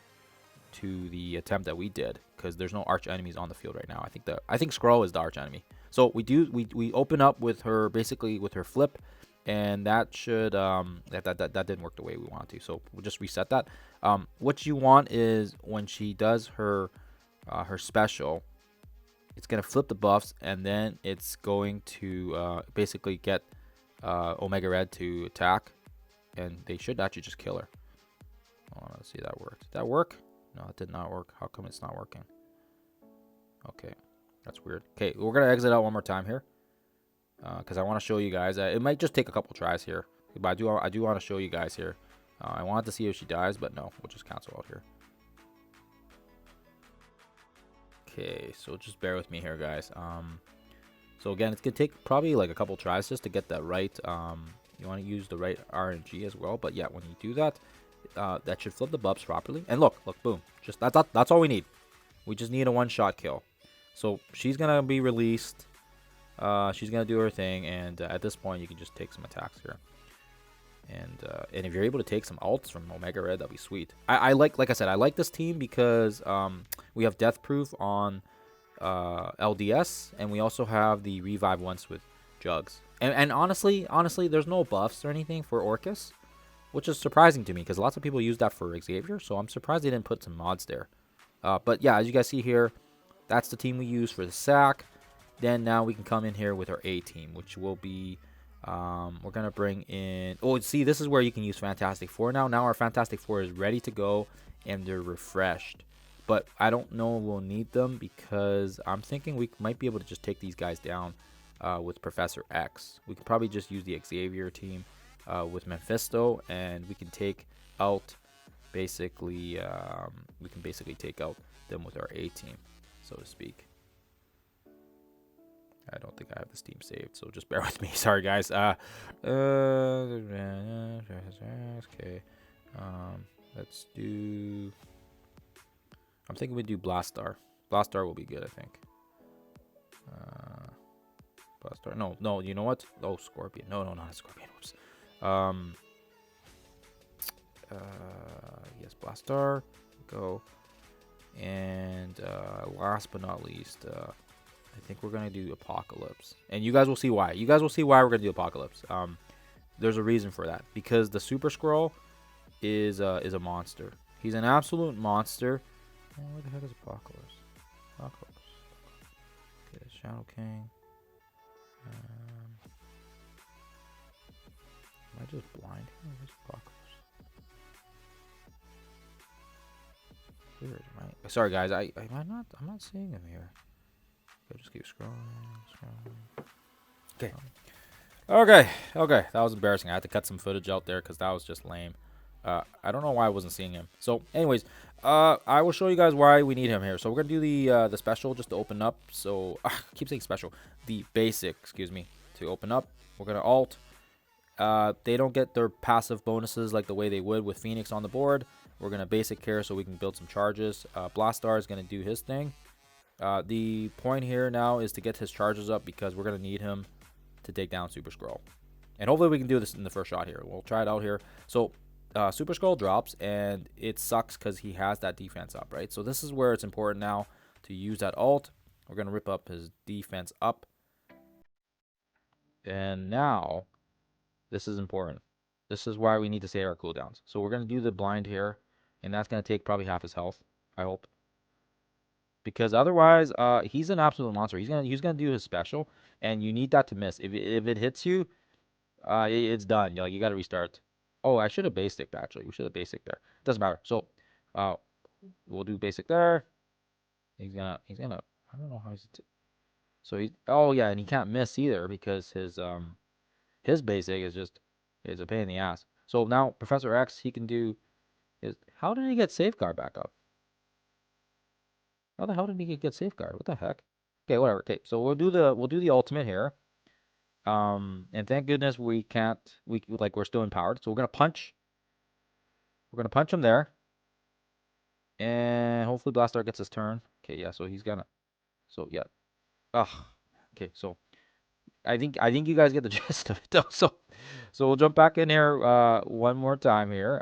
to the attempt that we did because there's no arch enemies on the field right now. I think Skrull is the arch enemy. So we open up with her basically with her flip, and that should that didn't work the way we wanted to. So we'll just reset that. What you want is when she does her special, it's going to flip the buffs, and then it's going to basically get Omega Red to attack, and they should actually just kill her. Oh, let's see if that worked. Did that work? No, it did not work. How come it's not working? Okay, that's weird. Okay, we're gonna exit out one more time here because I want to show you guys. It might just take a couple tries here, but I do want to show you guys here. I wanted to see if she dies, but no, we'll just cancel out here. Okay, so just bear with me here, guys. So again, it's going to take probably like a couple tries just to get that right. You want to use the right RNG as well. But yeah, when you do that, that should flip the buffs properly. And look, boom. Just that's all we need. We just need a one-shot kill. So she's going to be released. She's going to do her thing. And at this point, you can just take some attacks here. And if you're able to take some ults from Omega Red, that'd be sweet. Like I said, I like this team because we have Death Proof on LDS, and we also have the revive once with Jugs. And honestly, there's no buffs or anything for Orcus, which is surprising to me because lots of people use that for Xavier. So I'm surprised they didn't put some mods there. But yeah, as you guys see here, that's the team we use for the sack. Then now we can come in here with our A team, which will be we're gonna bring in. Oh, see, this is where you can use Fantastic Four now. Now our Fantastic Four is ready to go, and they're refreshed. But I don't know we'll need them because I'm thinking we might be able to just take these guys down with Professor X. We could probably just use the Xavier team with Mephisto, and we can take out basically take out them with our A team, so to speak. I don't think I have the Steam saved, so just bear with me. Sorry, guys. Okay. Let's do. I'm thinking we do Blast Star. Blast Star will be good, I think. Blast Star. No. You know what? Oh, Scorpion. No, not a Scorpion. Whoops. Yes, Blast Star. Go. And last but not least, I think we're gonna do Apocalypse, and you guys will see why. You guys will see why we're gonna do Apocalypse. There's a reason for that, because the Super Skrull is a monster. He's an absolute monster. Oh, where the heck is Apocalypse? Apocalypse. Okay, Shadow King. Am I just blind? Where's Apocalypse? Weird, right? Sorry, guys. I'm not seeing him here. Okay, just keep scrolling. Okay. That was embarrassing. I had to cut some footage out there because that was just lame. I don't know why I wasn't seeing him. So, anyways, I will show you guys why we need him here. So we're gonna do the special just to open up. So I keep saying special. The basic, excuse me, to open up. We're gonna alt. They don't get their passive bonuses like the way they would with Phoenix on the board. We're going to basic here so we can build some charges. Blastar is going to do his thing. The point here now is to get his charges up because we're going to need him to take down Super Skrull. And hopefully we can do this in the first shot here. We'll try it out here. So Super Skrull drops, and it sucks because he has that defense up, right? So this is where it's important now to use that ult. We're going to rip up his defense up. And now, this is important. This is why we need to save our cooldowns. So we're going to do the blind here. And that's going to take probably half his health, I hope. Because otherwise, he's an absolute monster. He's gonna do his special, and you need that to miss. If it hits you, it's done. You got to restart. Oh, I should have basic actually. We should have basic there. Doesn't matter. So, we'll do basic there. He's gonna. I don't know how he's. So he. Oh yeah, and he can't miss either because his basic is a pain in the ass. So now Professor X, he can do. How did he get safeguard back up? How the hell did he get safeguard? What the heck? Okay, whatever. Okay, so we'll do the ultimate here. And thank goodness we're still empowered. So we're gonna punch. We're gonna punch him there. And hopefully Blastar gets his turn. Okay, yeah, so he's gonna. So yeah. Ugh. Okay, so I think you guys get the gist of it though. So we'll jump back in here one more time here.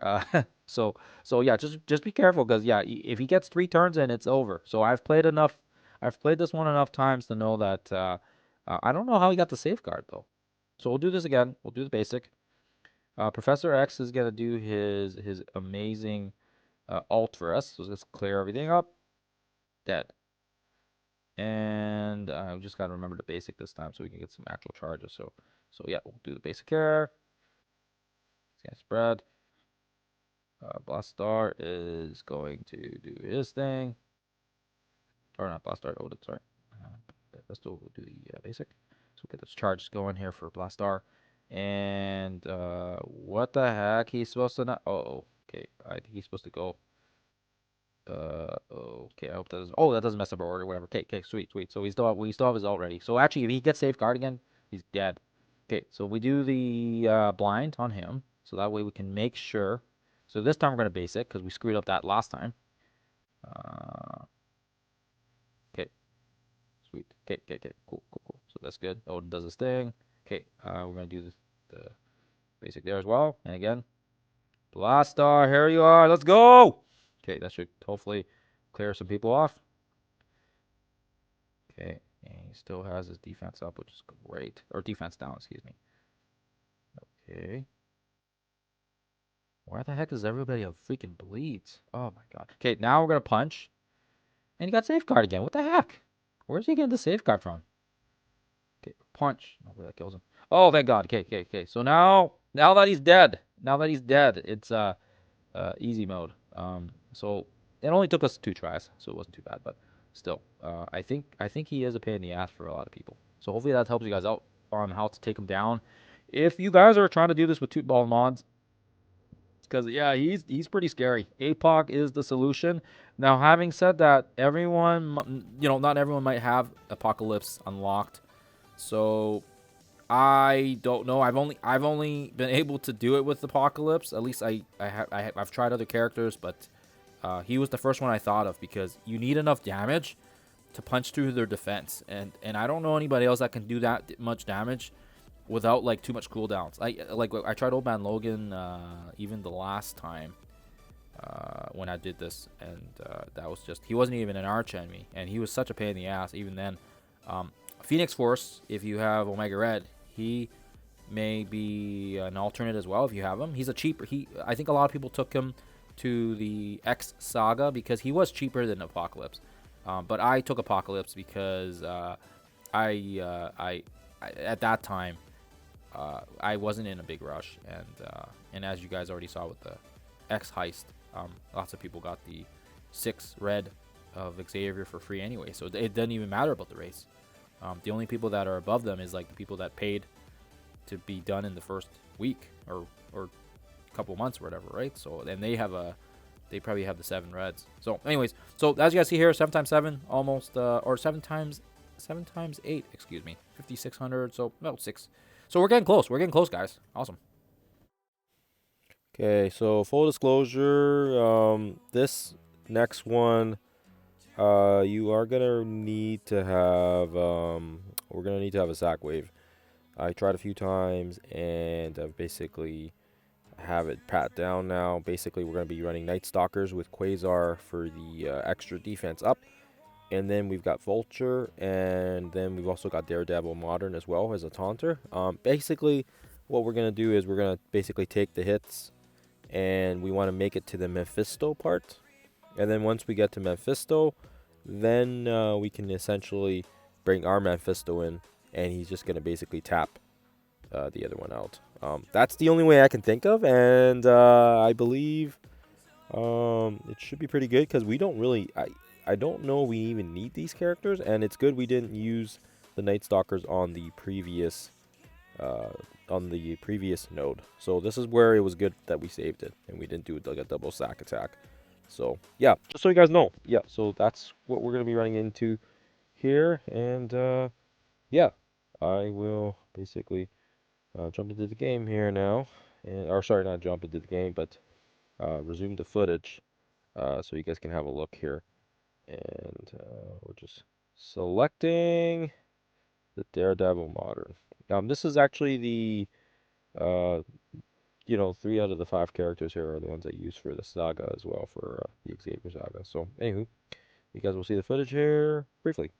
So yeah, just be careful because yeah, if he gets 3 turns in, it's over. So I've played this one enough times to know that I don't know how he got the safeguard though. So we'll do this again. We'll do the basic. Professor X is gonna do his amazing ult for us. So let's clear everything up. Dead. And we just gotta remember the basic this time so we can get some actual charges. So yeah, we'll do the basic here. It's gonna spread. Blastar is going to do his thing. Or not Blastar, Odin, sorry. Let's do the basic. So we'll get those charges going here for Blastar. And what the heck? He's supposed to not. Oh, okay. I think he's supposed to go. Okay. I hope that doesn't. Oh, that doesn't mess up our order. Whatever. Okay. Sweet. So we still have his ult ready. So actually, if he gets safeguard again, he's dead. Okay. So we do the blind on him, so that way we can make sure. So this time we're gonna basic because we screwed up that last time. Okay. Sweet. Okay. Cool. So that's good. Odin does his thing. Okay. We're gonna do the basic there as well. And again, Blastar, here you are. Let's go. Okay, that should hopefully clear some people off. Okay, and he still has his defense up, which is great. Or defense down, excuse me. Okay. Where the heck does everybody have freaking bleeds? Oh my god. Okay, now we're gonna punch. And he got safeguard again. What the heck? Where's he getting the safeguard from? Okay, punch. Hopefully that kills him. Oh, thank god. Okay. So now that he's dead, it's easy mode. So it only took us 2 tries, so it wasn't too bad, but still, I think he is a pain in the ass for a lot of people. So hopefully that helps you guys out on how to take him down. If you guys are trying to do this with 2-ball mods, because yeah, he's pretty scary. APOC is the solution. Now, having said that, everyone, not everyone might have Apocalypse unlocked. So I don't know. I've only been able to do it with Apocalypse. At least I've tried other characters, but he was the first one I thought of because you need enough damage to punch through their defense, and I don't know anybody else that can do that much damage without like too much cooldowns. I tried Old Man Logan even the last time when I did this, and that was just, he wasn't even an arch enemy, and he was such a pain in the ass even then. Phoenix Force, if you have Omega Red, he may be an alternate as well if you have him. He's a cheaper. I think a lot of people took him to the X Saga because he was cheaper than Apocalypse. But I took Apocalypse because I at that time I wasn't in a big rush, and as you guys already saw with the X heist, lots of people got the 6 red of Xavier for free anyway, so it doesn't even matter about the race. The only people that are above them is like the people that paid to be done in the first week or couple months or whatever, right? So, and they probably have the 7 reds. So anyways, so as you guys see here, 7 times 7 almost, or 7 times 8, excuse me, 5,600. So about 6. So we're getting close. We're getting close, guys. Awesome. Okay, so full disclosure, this next one, you are gonna need to have, we're gonna need to have a sack wave. I tried a few times and I've basically have it pat down now. Basically, we're going to be running Night Stalkers with Quasar for the extra defense up. And then we've got Vulture, and then we've also got Daredevil Modern as well as a taunter. Basically, what we're going to do is we're going to basically take the hits, and we want to make it to the Mephisto part. And then once we get to Mephisto, then we can essentially bring our Mephisto in, and he's just going to basically tap the other one out. That's the only way I can think of, and I believe it should be pretty good because we don't really, I don't know we even need these characters, and it's good we didn't use the Night Stalkers on the previous node. So this is where it was good that we saved it and we didn't do like a double sack attack. So yeah, just so you guys know, yeah. So that's what we're gonna be running into here, and yeah, I will basically jump into the game here now, or sorry, not jump into the game, but resume the footage so you guys can have a look here. And we're just selecting the Daredevil Modern. This is actually the, 3 out of the 5 characters here are the ones I use for the saga as well, for the Xavier saga. So, anywho, you guys will see the footage here briefly.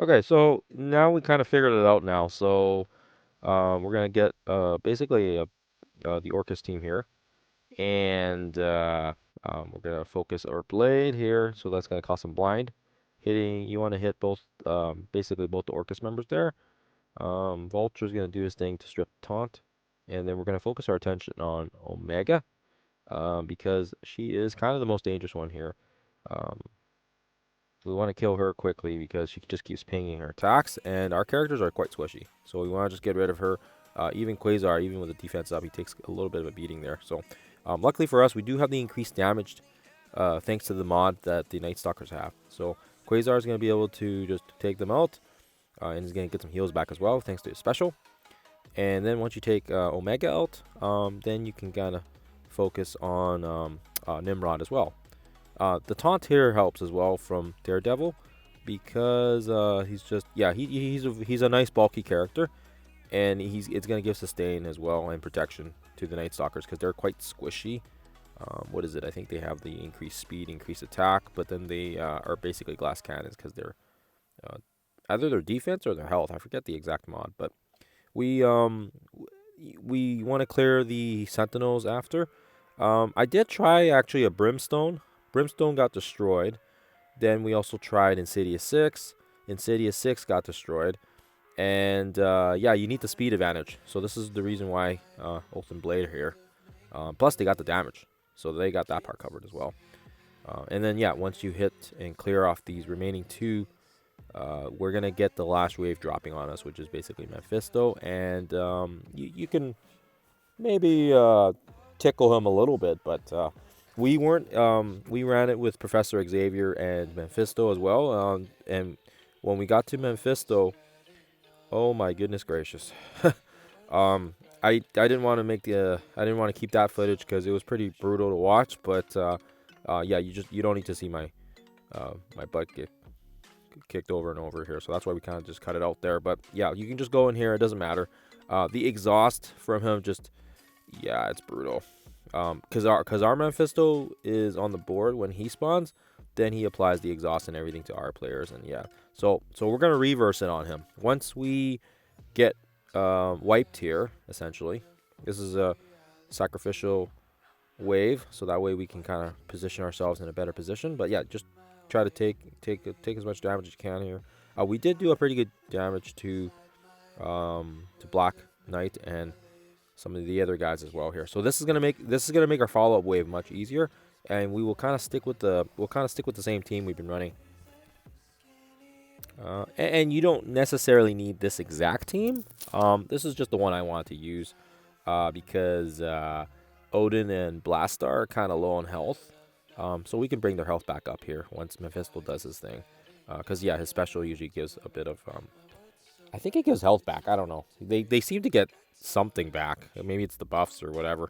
Okay, so now we kind of figured it out now. So, we're gonna get basically the Orcus team here, and we're gonna focus our blade here. So that's gonna cost some blind. You want to hit both, basically both the Orcus members there. Vulture's gonna do his thing to strip taunt, and then we're gonna focus our attention on Omega, because she is kind of the most dangerous one here. Um, we want to kill her quickly because she just keeps pinging her attacks, and our characters are quite squishy. So we want to just get rid of her. Even Quasar, even with the defense up, he takes a little bit of a beating there. So luckily for us, we do have the increased damage thanks to the mod that the Night Stalkers have. So Quasar is going to be able to just take them out, and he's going to get some heals back as well thanks to his special. And then once you take Omega out, then you can kind of focus on Nimrod as well. The taunt here helps as well from Daredevil because he's just, yeah, he's a nice bulky character, and it's gonna give sustain as well and protection to the Night Stalkers because they're quite squishy. What is it? I think they have the increased speed, increased attack, but then they are basically glass cannons because they're either their defense or their health. I forget the exact mod, but we want to clear the Sentinels after. I did try actually a Brimstone. Brimstone got destroyed. Then we also tried Insidious 6. Insidious 6 got destroyed. And yeah, you need the speed advantage. So this is the reason why Oath and Blade are here. Plus they got the damage. So they got that part covered as well. And then yeah, once you hit and clear off these remaining 2, we're going to get the last wave dropping on us, which is basically Mephisto. And you can maybe tickle him a little bit, but we weren't we ran it with Professor Xavier and Mephisto as well. And when we got to Mephisto, oh my goodness gracious. I didn't want to make the I didn't want to keep that footage because it was pretty brutal to watch. But yeah, you don't need to see my my butt get kicked over and over here. So that's why we kind of just cut it out there. But yeah, you can just go in here. It doesn't matter. The exhaust from him just yeah, it's brutal. Cause our Mephisto is on the board when he spawns, then he applies the exhaust and everything to our players, and yeah. So we're gonna reverse it on him once we get wiped here. Essentially, this is a sacrificial wave, so that way we can kind of position ourselves in a better position. But yeah, just try to take as much damage as you can here. We did do a pretty good damage to Black Knight and some of the other guys as well here. So this is gonna make our follow-up wave much easier, and we will kind of stick with the same team we've been running. And you don't necessarily need this exact team. This is just the one I want to use because Odin and Blastar are kind of low on health. So we can bring their health back up here once Mephisto does his thing. Because yeah, his special usually gives a bit of I think it gives health back. I don't know. They seem to get something back. Maybe it's the buffs or whatever.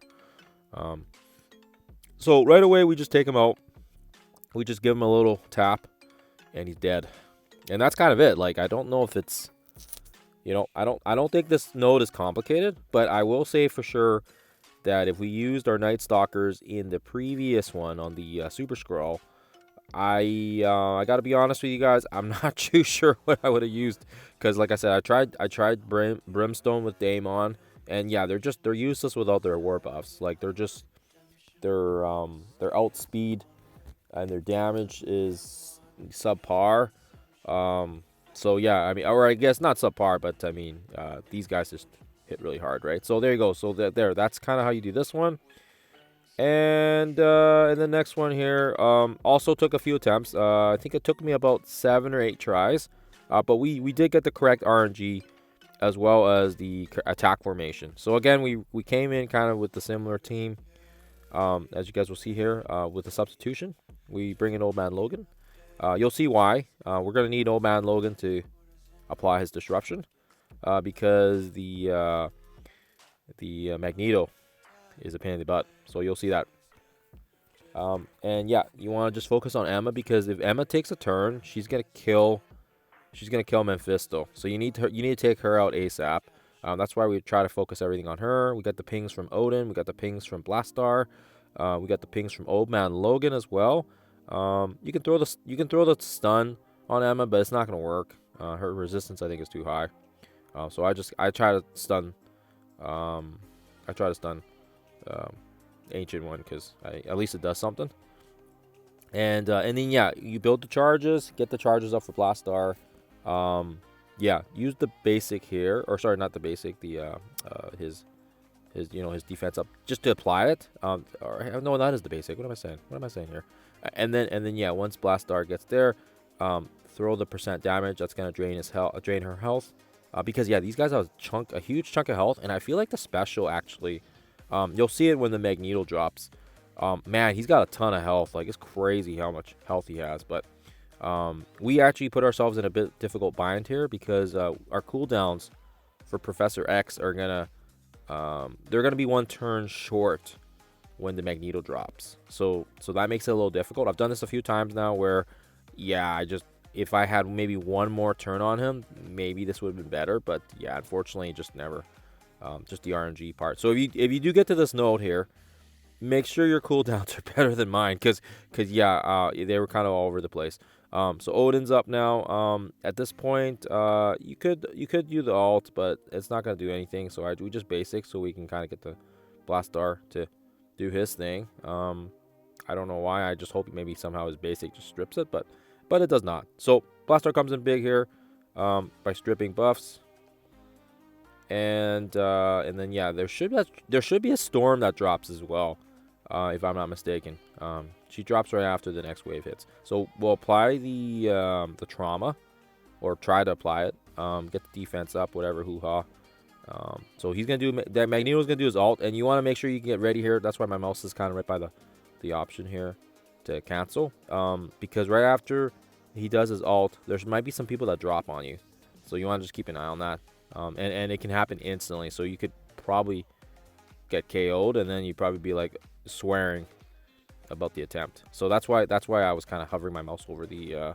So right away we just take him out. We just give him a little tap, and he's dead. And that's kind of it. Like, I don't know if it's, you know, I don't think this node is complicated, but I will say for sure that if we used our Night Stalkers in the previous one on the Super Skrull, I gotta be honest with you guys, I'm not too sure what I would have used, because like I said, I tried Brimstone with Daemon, and yeah, they're useless without their war buffs. Like their outspeed and their damage is subpar. So yeah, I mean, or I guess not subpar, but I mean, these guys just hit really hard, right? So there you go. So that's kind of how you do this one. And the next one here, also took a few attempts. I think it took me about 7 or 8 tries. But we did get the correct RNG as well as the attack formation. So again, we came in kind of with the similar team, as you guys will see here, with the substitution. We bring in Old Man Logan. You'll see why. We're going to need Old Man Logan to apply his disruption, because the Magneto is a pain in the butt. So you'll see that. And yeah, you want to just focus on Emma, because if Emma takes a turn, she's gonna kill Mephisto. So you need to take her out ASAP. That's why we try to focus everything on her. We got the pings from Odin. We got the pings from Blastar. We got the pings from Old Man Logan as well. You can throw the stun on Emma, but it's not gonna work. Her resistance, I think, is too high. So I try to stun. Ancient one, because at least it does something. And then yeah, you build the charges, get the charges up for Blastar. Yeah, use the basic here, or sorry, not the basic, the his defense up, just to apply it. Or no, that is the basic. What am I saying here? And then yeah, once Blastar gets there, throw the percent damage. That's gonna drain her health. Because yeah, these guys have a huge chunk of health, and I feel like the special actually. You'll see it when the Magneto drops. Man, he's got a ton of health. Like, it's crazy how much health he has. But we actually put ourselves in a bit difficult bind here, because our cooldowns for Professor X are they're gonna be 1 turn short when the Magneto drops. So that makes it a little difficult. I've done this a few times now where, yeah, if I had maybe 1 more turn on him, maybe this would have been better. But yeah, unfortunately, just never. Just the RNG part. So if you do get to this node here, make sure your cooldowns are better than mine, because yeah, they were kind of all over the place. So Odin's up now. At this point, you could do the alt, but it's not gonna do anything. So we just basic, so we can kind of get the Blastar to do his thing. I don't know why. I just hope maybe somehow his basic just strips it, but it does not. So Blastar comes in big here, by stripping buffs. And then yeah, there should be a storm that drops as well, if I'm not mistaken. She drops right after the next wave hits. So we'll apply the trauma, or try to apply it. Get the defense up, whatever, hoo-ha. So he's gonna do that. Magneto's gonna do his alt, and you want to make sure you can get ready here. That's why my mouse is kind of right by the the option here to cancel. Because right after he does his ult, there might be some people that drop on you. So you want to just keep an eye on that. And it can happen instantly. So you could probably get KO'd, and then you'd probably be like swearing about the attempt. So that's why I was kind of hovering my mouse over the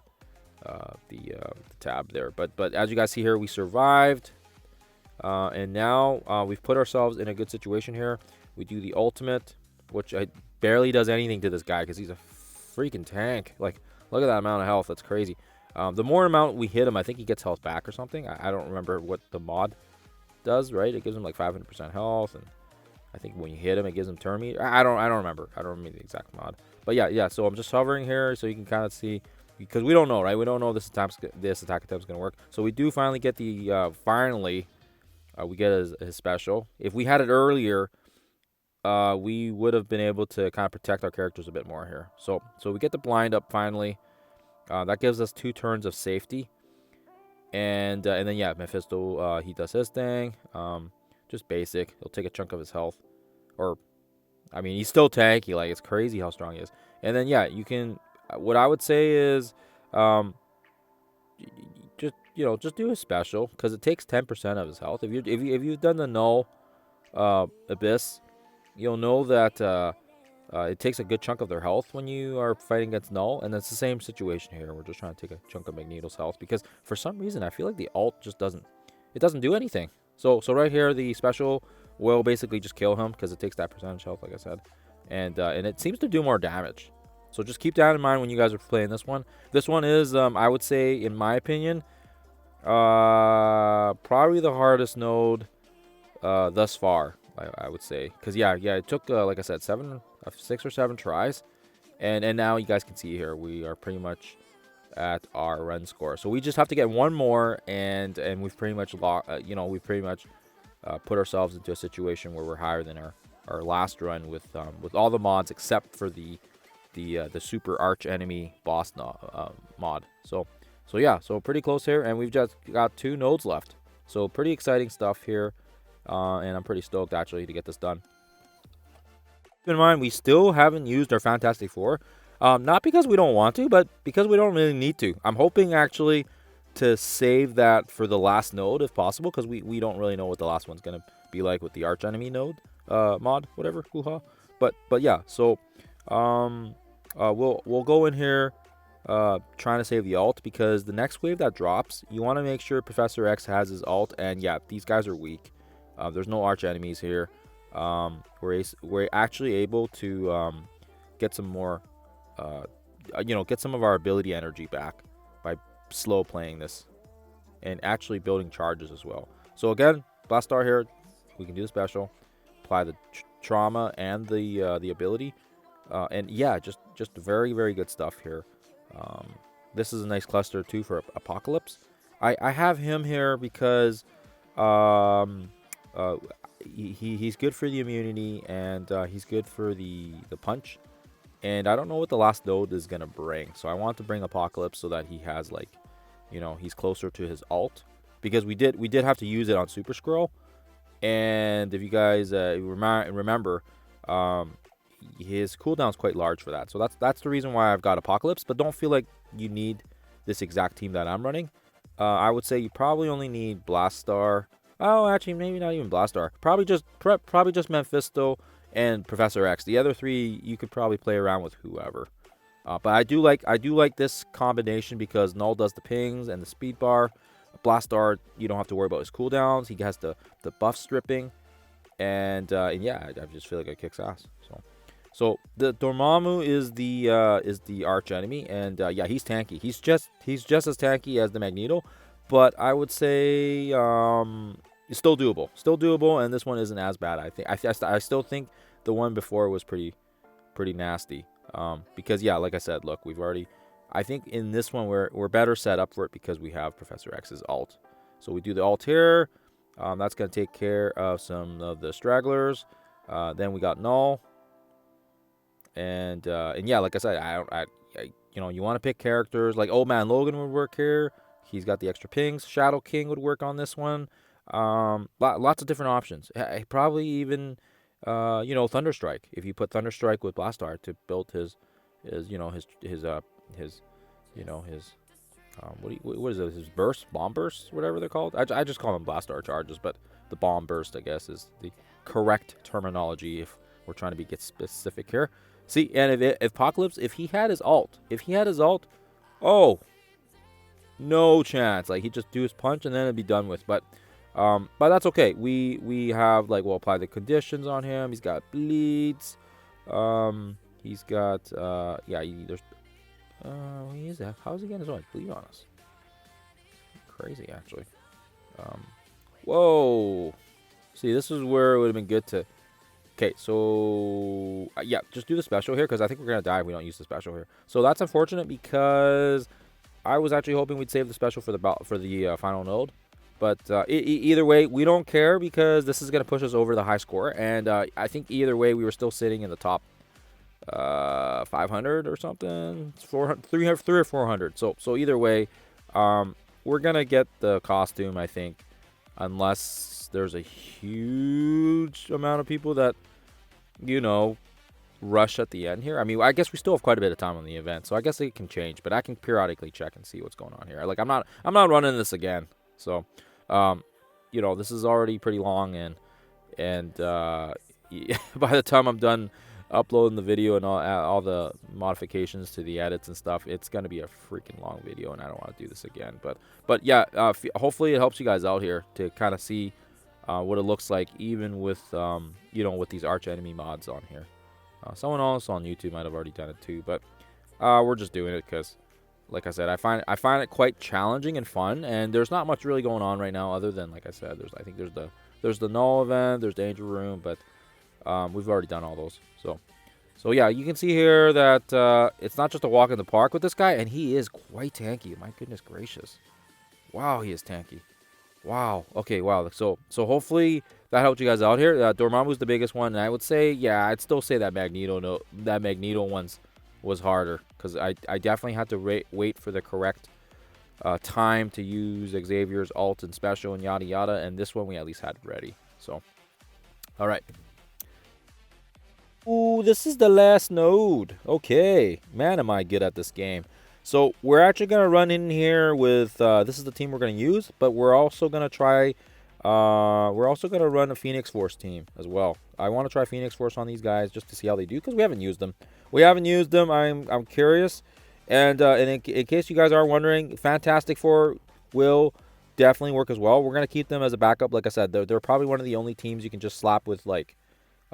tab there. But as you guys see here, we survived. And now we've put ourselves in a good situation here. We do the ultimate, which barely does anything to this guy because he's a freaking tank. Like, look at that amount of health. That's crazy. The more amount we hit him, I think he gets health back or something. I don't remember what the mod does, right? It gives him like 500% health, and I think when you hit him, it gives him turn meter. I don't remember. I don't remember the exact mod. But yeah. So I'm just hovering here so you can kind of see, because we don't know, right? We don't know this attack attempt is gonna work. So we do finally get the we get his special. If we had it earlier, we would have been able to kind of protect our characters a bit more here. So we get the blind up finally. That gives us 2 turns of safety. And then yeah, Mephisto, he does his thing. Just basic. He'll take a chunk of his health. Or, I mean, he's still tanky. Like, it's crazy how strong he is. And then yeah, you can. What I would say is, just do a special, because it takes 10% of his health. If you've done the null abyss, you'll know that it takes a good chunk of their health when you are fighting against null, and it's the same situation here. We're just trying to take a chunk of Magneto's health, because for some reason I feel like the ult just doesn't do anything. So right here, the special will basically just kill him because it takes that percentage health, like I said, and it seems to do more damage. So just keep that in mind when you guys are playing this one. This one is, I would say, in my opinion, probably the hardest node thus far. I would say, because yeah, it took like I said, 6 or 7 tries, and now you guys can see here we are pretty much at our run score. So we just have to get one more, and we've pretty much put ourselves into a situation where we're higher than our last run with all the mods except for the super arch enemy boss mod. So yeah, so pretty close here, and we've just got 2 nodes left. So pretty exciting stuff here, and I'm pretty stoked actually to get this done. Keep in mind, we still haven't used our Fantastic Four, not because we don't want to, but because we don't really need to. I'm hoping actually to save that for the last node if possible, because we don't really know what the last one's gonna be like with the arch enemy node mod, whatever. Hoo-ha. But yeah, so we'll go in here trying to save the ult, because the next wave that drops, you want to make sure Professor X has his ult, and yeah, these guys are weak. There's no arch enemies here. We're actually able to get some more, get some of our ability energy back by slow playing this and actually building charges as well. So again, Blast Star here, we can do the special, apply the trauma and the ability, and yeah, just very, very good stuff here. This is a nice cluster too for Apocalypse. I have him here because he's good for the immunity, and he's good for the punch, and I don't know what the last node is gonna bring, so I want to bring Apocalypse so that he has, like, he's closer to his ult, because we did have to use it on Super Skrull, and if you guys remember, his cooldown is quite large for that. So that's the reason why I've got Apocalypse. But don't feel like you need this exact team that I'm running. I would say you probably only need Blast Star. Oh, actually, maybe not even Blast Star. Probably just Mephisto and Professor X. The other 3 you could probably play around with whoever. But I do like this combination, because Null does the pings and the speed bar. Blast Star, you don't have to worry about his cooldowns. He has the buff stripping, and yeah, I just feel like it kicks ass. So the Dormammu is the arch enemy, and yeah, he's tanky. He's just as tanky as the Magneto, but I would say it's still doable, and this one isn't as bad. I still think the one before was pretty nasty, because yeah, like I said, look, I think in this one we're better set up for it because we have Professor X's ult. So we do the ult here. That's gonna take care of some of the stragglers. Then we got Null. And yeah, like I said, you want to pick characters like Old Man Logan would work here. He's got the extra pings. Shadow King would work on this one. Lots of different options. Probably even Thunderstrike. If you put Thunderstrike with Blastar to build his you know his his what is it? His burst, bomb burst, whatever they're called. I just call them Blastar charges, but the bomb burst, I guess, is the correct terminology if we're trying to get specific here. See, and if Apocalypse, if he had his ult, oh, no chance. Like he'd just do his punch and then it'd be done with. But that's okay. We have we'll apply the conditions on him. He's got bleeds. He's got there's he is that. How's he getting his own bleed on us? Crazy actually. Whoa. See, this is where it would have been good to. Okay, so yeah, just do the special here because I think we're gonna die if we don't use the special here. So that's unfortunate because I was actually hoping we'd save the special for the final node. But either way, we don't care because this is going to push us over the high score. And I think either way, we were still sitting in the top 500 or something. 400, 300, 300 or 400. So either way, we're going to get the costume, I think. Unless there's a huge amount of people that, rush at the end here. I mean, I guess we still have quite a bit of time on the event. So I guess it can change. But I can periodically check and see what's going on here. Like, I'm not running this again. So, this is already pretty long, and by the time I'm done uploading the video and all the modifications to the edits and stuff, it's gonna be a freaking long video, and I don't want to do this again. But yeah, hopefully it helps you guys out here to kind of see what it looks like, even with with these arch enemy mods on here. Someone else on YouTube might have already done it too, but we're just doing it because, like I said, I find it quite challenging and fun, and there's not much really going on right now other than, like I said, there's the null event, there's danger room, but we've already done all those. So yeah, you can see here that it's not just a walk in the park with this guy, and he is quite tanky. My goodness gracious, wow, he is tanky. Wow. Okay. Wow. So hopefully that helped you guys out here. Dormammu's the biggest one, and I would say, yeah, I'd still say that Magneto one's was harder because I definitely had to wait for the correct time to use Xavier's ult and special and yada yada, and this one we at least had ready. So, all right. Ooh, this is the last node. Okay, man, am I good at this game. So we're actually gonna run in here with this is the team we're gonna use, but we're also gonna try. We're also gonna run a Phoenix Force team as well. I want to try Phoenix Force on these guys just to see how they do because we haven't used them. I'm curious, and in case you guys are wondering, Fantastic Four will definitely work as well. We're gonna keep them as a backup. Like I said, they're probably one of the only teams you can just slap with like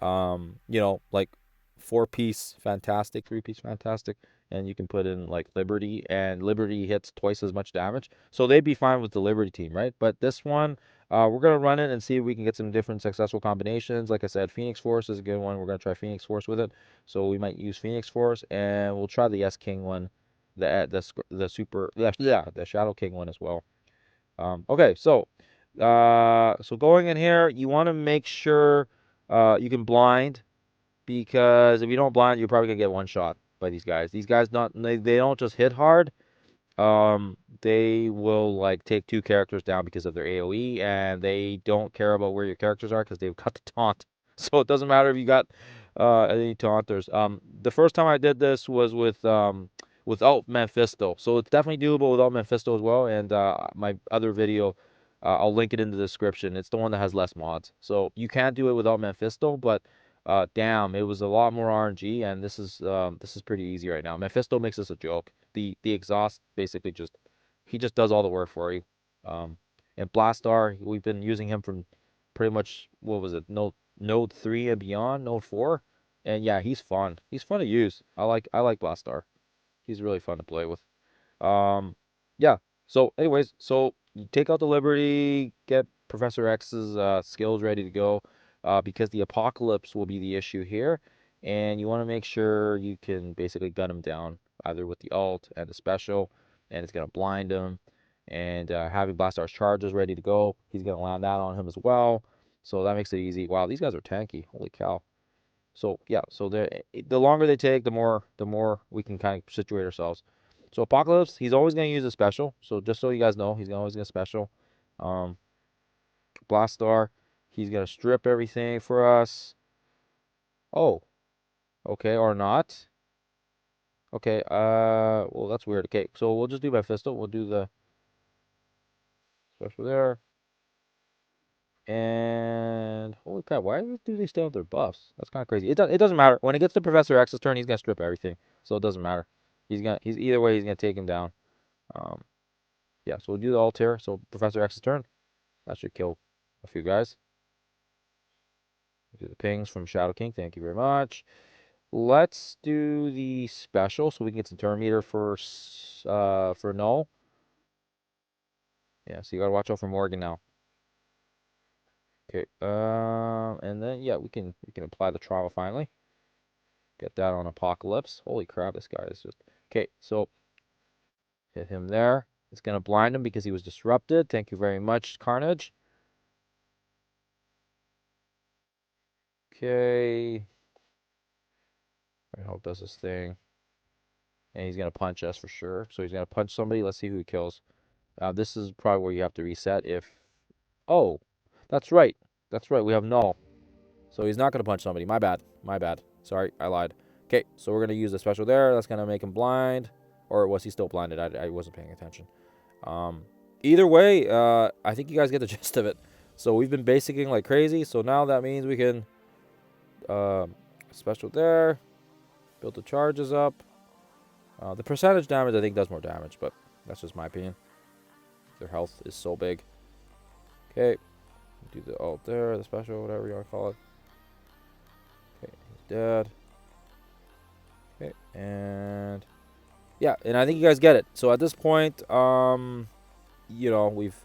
4-piece Fantastic, 3-piece Fantastic, and you can put in like Liberty, and Liberty hits twice as much damage. So they'd be fine with the Liberty team, right? But this one, we're going to run it and see if we can get some different successful combinations. Like I said, Phoenix Force is a good one. We're going to try Phoenix Force with it. So we might use Phoenix Force, and we'll try the S-King one, the Shadow King one as well. Okay, so going in here, you want to make sure you can blind, because if you don't blind, you're probably gonna get one shot by these guys. These guys they don't just hit hard. They will like take 2 characters down because of their AoE, and they don't care about where your characters are because they've got the taunt. So it doesn't matter if you got any taunters. The first time I did this was without Mephisto, so it's definitely doable without Mephisto as well. And my other video, I'll link it in the description. It's the one that has less mods, so you can do it without Mephisto, but damn, it was a lot more RNG, and this is pretty easy right now. Mephisto makes this a joke. The exhaust basically just does all the work for you. And Blastar, we've been using him from pretty much, what was it, node 3 and beyond, node 4, and yeah, he's fun. He's fun to use. I like Blastar. He's really fun to play with. Um, yeah. So, anyways, so you take out the Liberty, get Professor X's skills ready to go, because the Apocalypse will be the issue here, and you want to make sure you can basically gun him down either with the ult and the special, and it's gonna blind him. And having Blastar's charges ready to go, he's gonna land that on him as well. So that makes it easy. Wow, these guys are tanky. Holy cow. So yeah, so the longer they take, the more we can kind of situate ourselves. So Apocalypse, he's always going to use a special. So just so you guys know, he's always going to special. Um, Blastar, he's going to strip everything for us. Oh, okay, or not. Okay, well, that's weird. Okay, so we'll just do Mephisto. We'll do the special there. And holy crap, why do they still have their buffs? That's kind of crazy. It doesn't matter. When it gets to Professor X's turn, he's gonna strip everything. So it doesn't matter. He's either way, he's gonna take him down. Um, yeah, so we'll do the alt here. So Professor X's turn. That should kill a few guys. Do the pings from Shadow King. Thank you very much. Let's do the special so we can get some turn meter for Null. Yeah, so you gotta watch out for Morgan now. Okay. And then yeah, we can apply the trauma finally. Get that on Apocalypse. Holy crap, this guy is just okay. So hit him there. It's gonna blind him because he was disrupted. Thank you very much, Carnage. Okay. I hope does this thing. And he's gonna punch us for sure. So he's gonna punch somebody. Let's see who he kills. This is probably where you have to reset if. Oh, that's right. That's right. We have Null. So he's not gonna punch somebody. My bad. My bad. Sorry, I lied. Okay, so we're gonna use the special there. That's gonna make him blind. Or was he still blinded? I wasn't paying attention. Either way, I think you guys get the gist of it. So we've been basicing like crazy. So now that means we can special there. Build the charges up. The percentage damage, I think, does more damage, but that's just my opinion. Their health is so big. Okay. Do the alt there, the special, whatever you want to call it. Okay, he's dead. Okay, and yeah, and I think you guys get it. So at this point, you know, we've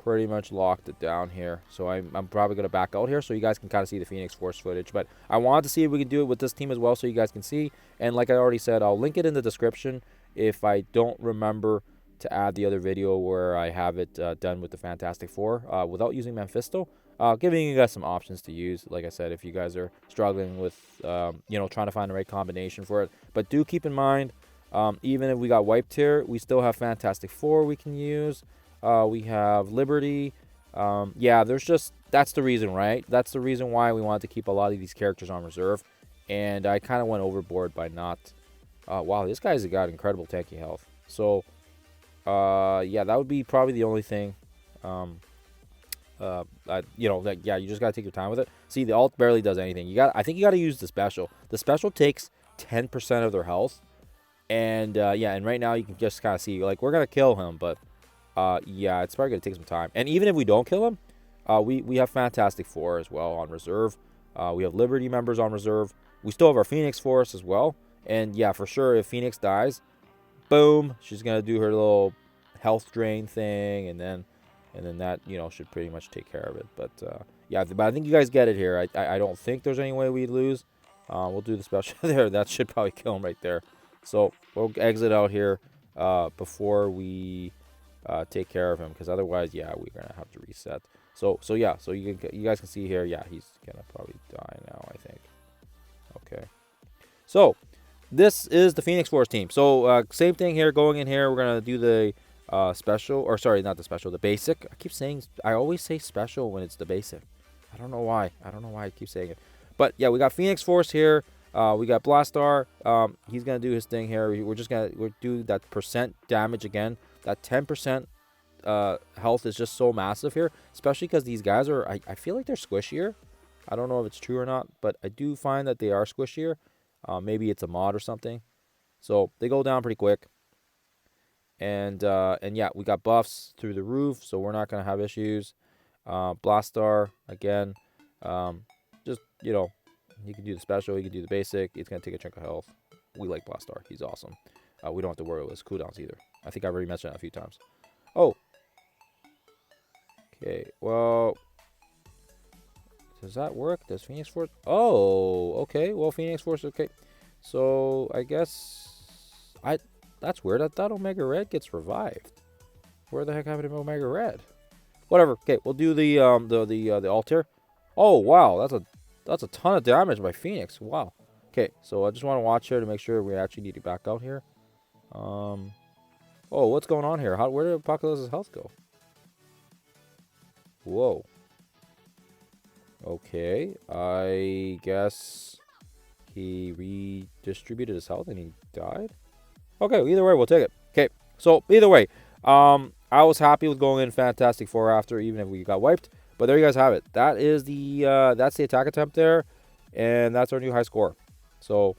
pretty much locked it down here. So I'm probably going to back out here so you guys can kind of see the Phoenix Force footage. But I wanted to see if we can do it with this team as well so you guys can see. And like I already said, I'll link it in the description if I don't remember to add the other video where I have it done with the Fantastic Four without using Mephisto. Giving you guys some options to use, like I said, if you guys are struggling with, you know, trying to find the right combination for it. But do keep in mind, even if we got wiped here, we still have Fantastic Four we can use. We have Liberty. Yeah, there's just, that's the reason, right? That's the reason why we wanted to keep a lot of these characters on reserve. And I kind of went overboard by not, wow, this guy's got incredible tanky health. So, yeah, that would be probably the only thing. You know, that, yeah, you just gotta take your time with it. See, the alt barely does anything. I think you gotta use the special. The special takes 10% of their health. And, yeah, and right now you can just kind of see, like, we're gonna kill him, but yeah, it's probably going to take some time. And even if we don't kill him, we have Fantastic Four as well on reserve. We have Liberty members on reserve. We still have our Phoenix Force as well. And yeah, for sure, if Phoenix dies, boom, she's going to do her little health drain thing. And then that, you know, should pretty much take care of it. But yeah, but I think you guys get it here. I don't think there's any way we'd lose. We'll do the special there. That should probably kill him right there. So we'll exit out here before we take care of him, because otherwise, yeah, we're gonna have to reset. So yeah, so you guys can see here, yeah, he's gonna probably die now, I think. Okay, so this is the Phoenix Force team. So same thing here, going in here, we're gonna do the special, or sorry, not the special, the basic. I always say special when it's the basic. I don't know why I keep saying it, but yeah, we got Phoenix Force here. We got Blastar. He's gonna do his thing here. We'll do that percent damage again. That 10% health is just so massive here, especially because these guys are, I feel like they're squishier. I don't know if it's true or not, but I do find that they are squishier. Maybe it's a mod or something. So they go down pretty quick. And yeah, we got buffs through the roof, so we're not going to have issues. Blastar, again, just, you know, he can do the special, he can do the basic. It's going to take a chunk of health. We like Blastar. He's awesome. We don't have to worry about his cooldowns either. I think I've already mentioned that a few times. Oh. Okay, well, does that work? Does Phoenix Force? Oh, okay. Well, Phoenix Force, okay. So, I guess, that's weird. I thought Omega Red gets revived. Where the heck happened to Omega Red? Whatever. Okay, we'll do the altar. Oh, wow. That's a ton of damage by Phoenix. Wow. Okay, so I just want to watch here to make sure we actually need to back out here. Oh, what's going on here? Where did Apocalypse's health go? Whoa. Okay, I guess he redistributed his health and he died. Okay, either way, we'll take it. Okay, so either way, I was happy with going in Fantastic Four after, even if we got wiped. But there you guys have it. That is that's the attack attempt there, and that's our new high score. So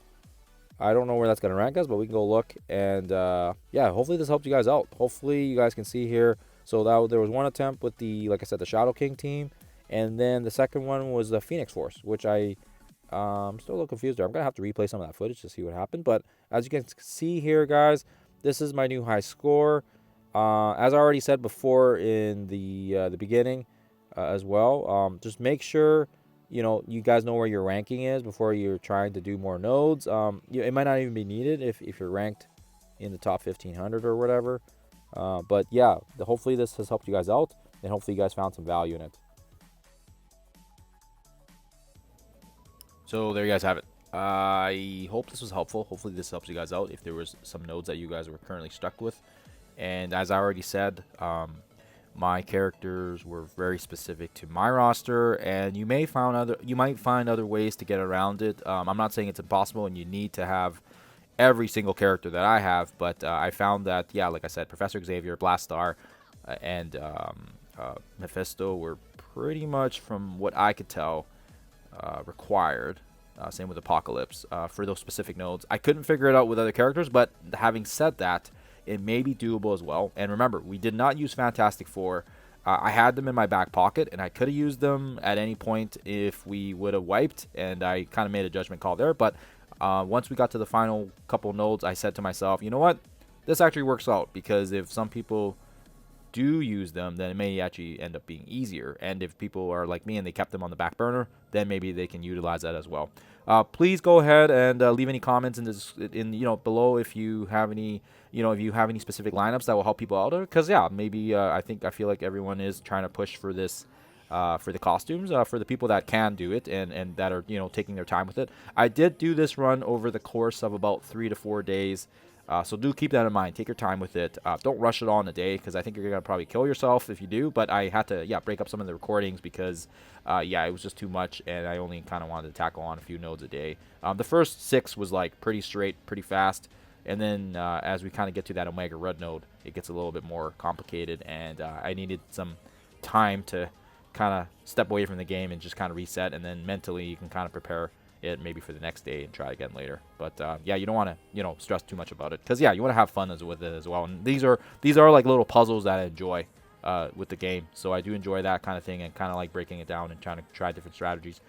I don't know where that's gonna rank us, but we can go look. And yeah, hopefully this helps you guys out. Hopefully you guys can see here. So there was one attempt with the, like I said, the Shadow King team, and then the second one was the Phoenix Force, which I'm still a little confused there. I'm going to have to replay some of that footage to see what happened. But as you can see here, guys, this is my new high score. As I already said before in the beginning as well, just make sure, you guys know where your ranking is before you're trying to do more nodes. It might not even be needed if you're ranked in the top 1500 or whatever. But yeah, hopefully this has helped you guys out, and hopefully you guys found some value in it. So there you guys have it. I hope this was helpful. Hopefully this helps you guys out if there was some nodes that you guys were currently stuck with. And as I already said, my characters were very specific to my roster, and you might find other ways to get around it. I'm not saying it's impossible and you need to have every single character that I have, but I found that, yeah, like I said, Professor Xavier, Blastar, and Mephisto were pretty much, from what I could tell, required. Same with Apocalypse for those specific nodes. I couldn't figure it out with other characters, but having said that, it may be doable as well. And remember, we did not use Fantastic Four. I had them in my back pocket, and I could have used them at any point if we would have wiped, and I kind of made a judgment call there. But once we got to the final couple nodes, I said to myself, you know what? This actually works out, because if some people do use them, then it may actually end up being easier. And if people are like me and they kept them on the back burner, then maybe they can utilize that as well. Please go ahead and leave any comments below if you have any specific lineups that will help people out. Because yeah, maybe I feel like everyone is trying to push for this. For the costumes, for the people that can do it and that are taking their time with it. I did do this run over the course of about 3 to 4 days. So do keep that in mind. Take your time with it. Don't rush it all in a day, because I think you're going to probably kill yourself if you do. But I had to, break up some of the recordings because, it was just too much, and I only kind of wanted to tackle on a few nodes a day. The first 6 was like pretty straight, pretty fast. And then as we kind of get to that Omega Red node, it gets a little bit more complicated, and I needed some time to kind of step away from the game and just kind of reset, and then mentally you can kind of prepare it maybe for the next day and try again later. But yeah, you don't want to stress too much about it, because yeah, you want to have fun with it as well. And these are like little puzzles that I enjoy with the game, so I do enjoy that kind of thing, and kind of like breaking it down and trying to try different strategies.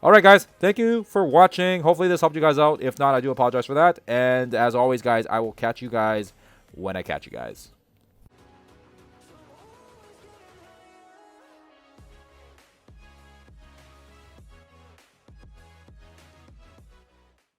All right, guys, thank you for watching. Hopefully this helped you guys out. If not, I do apologize for that. And as always, guys, I will catch you guys when I catch you guys.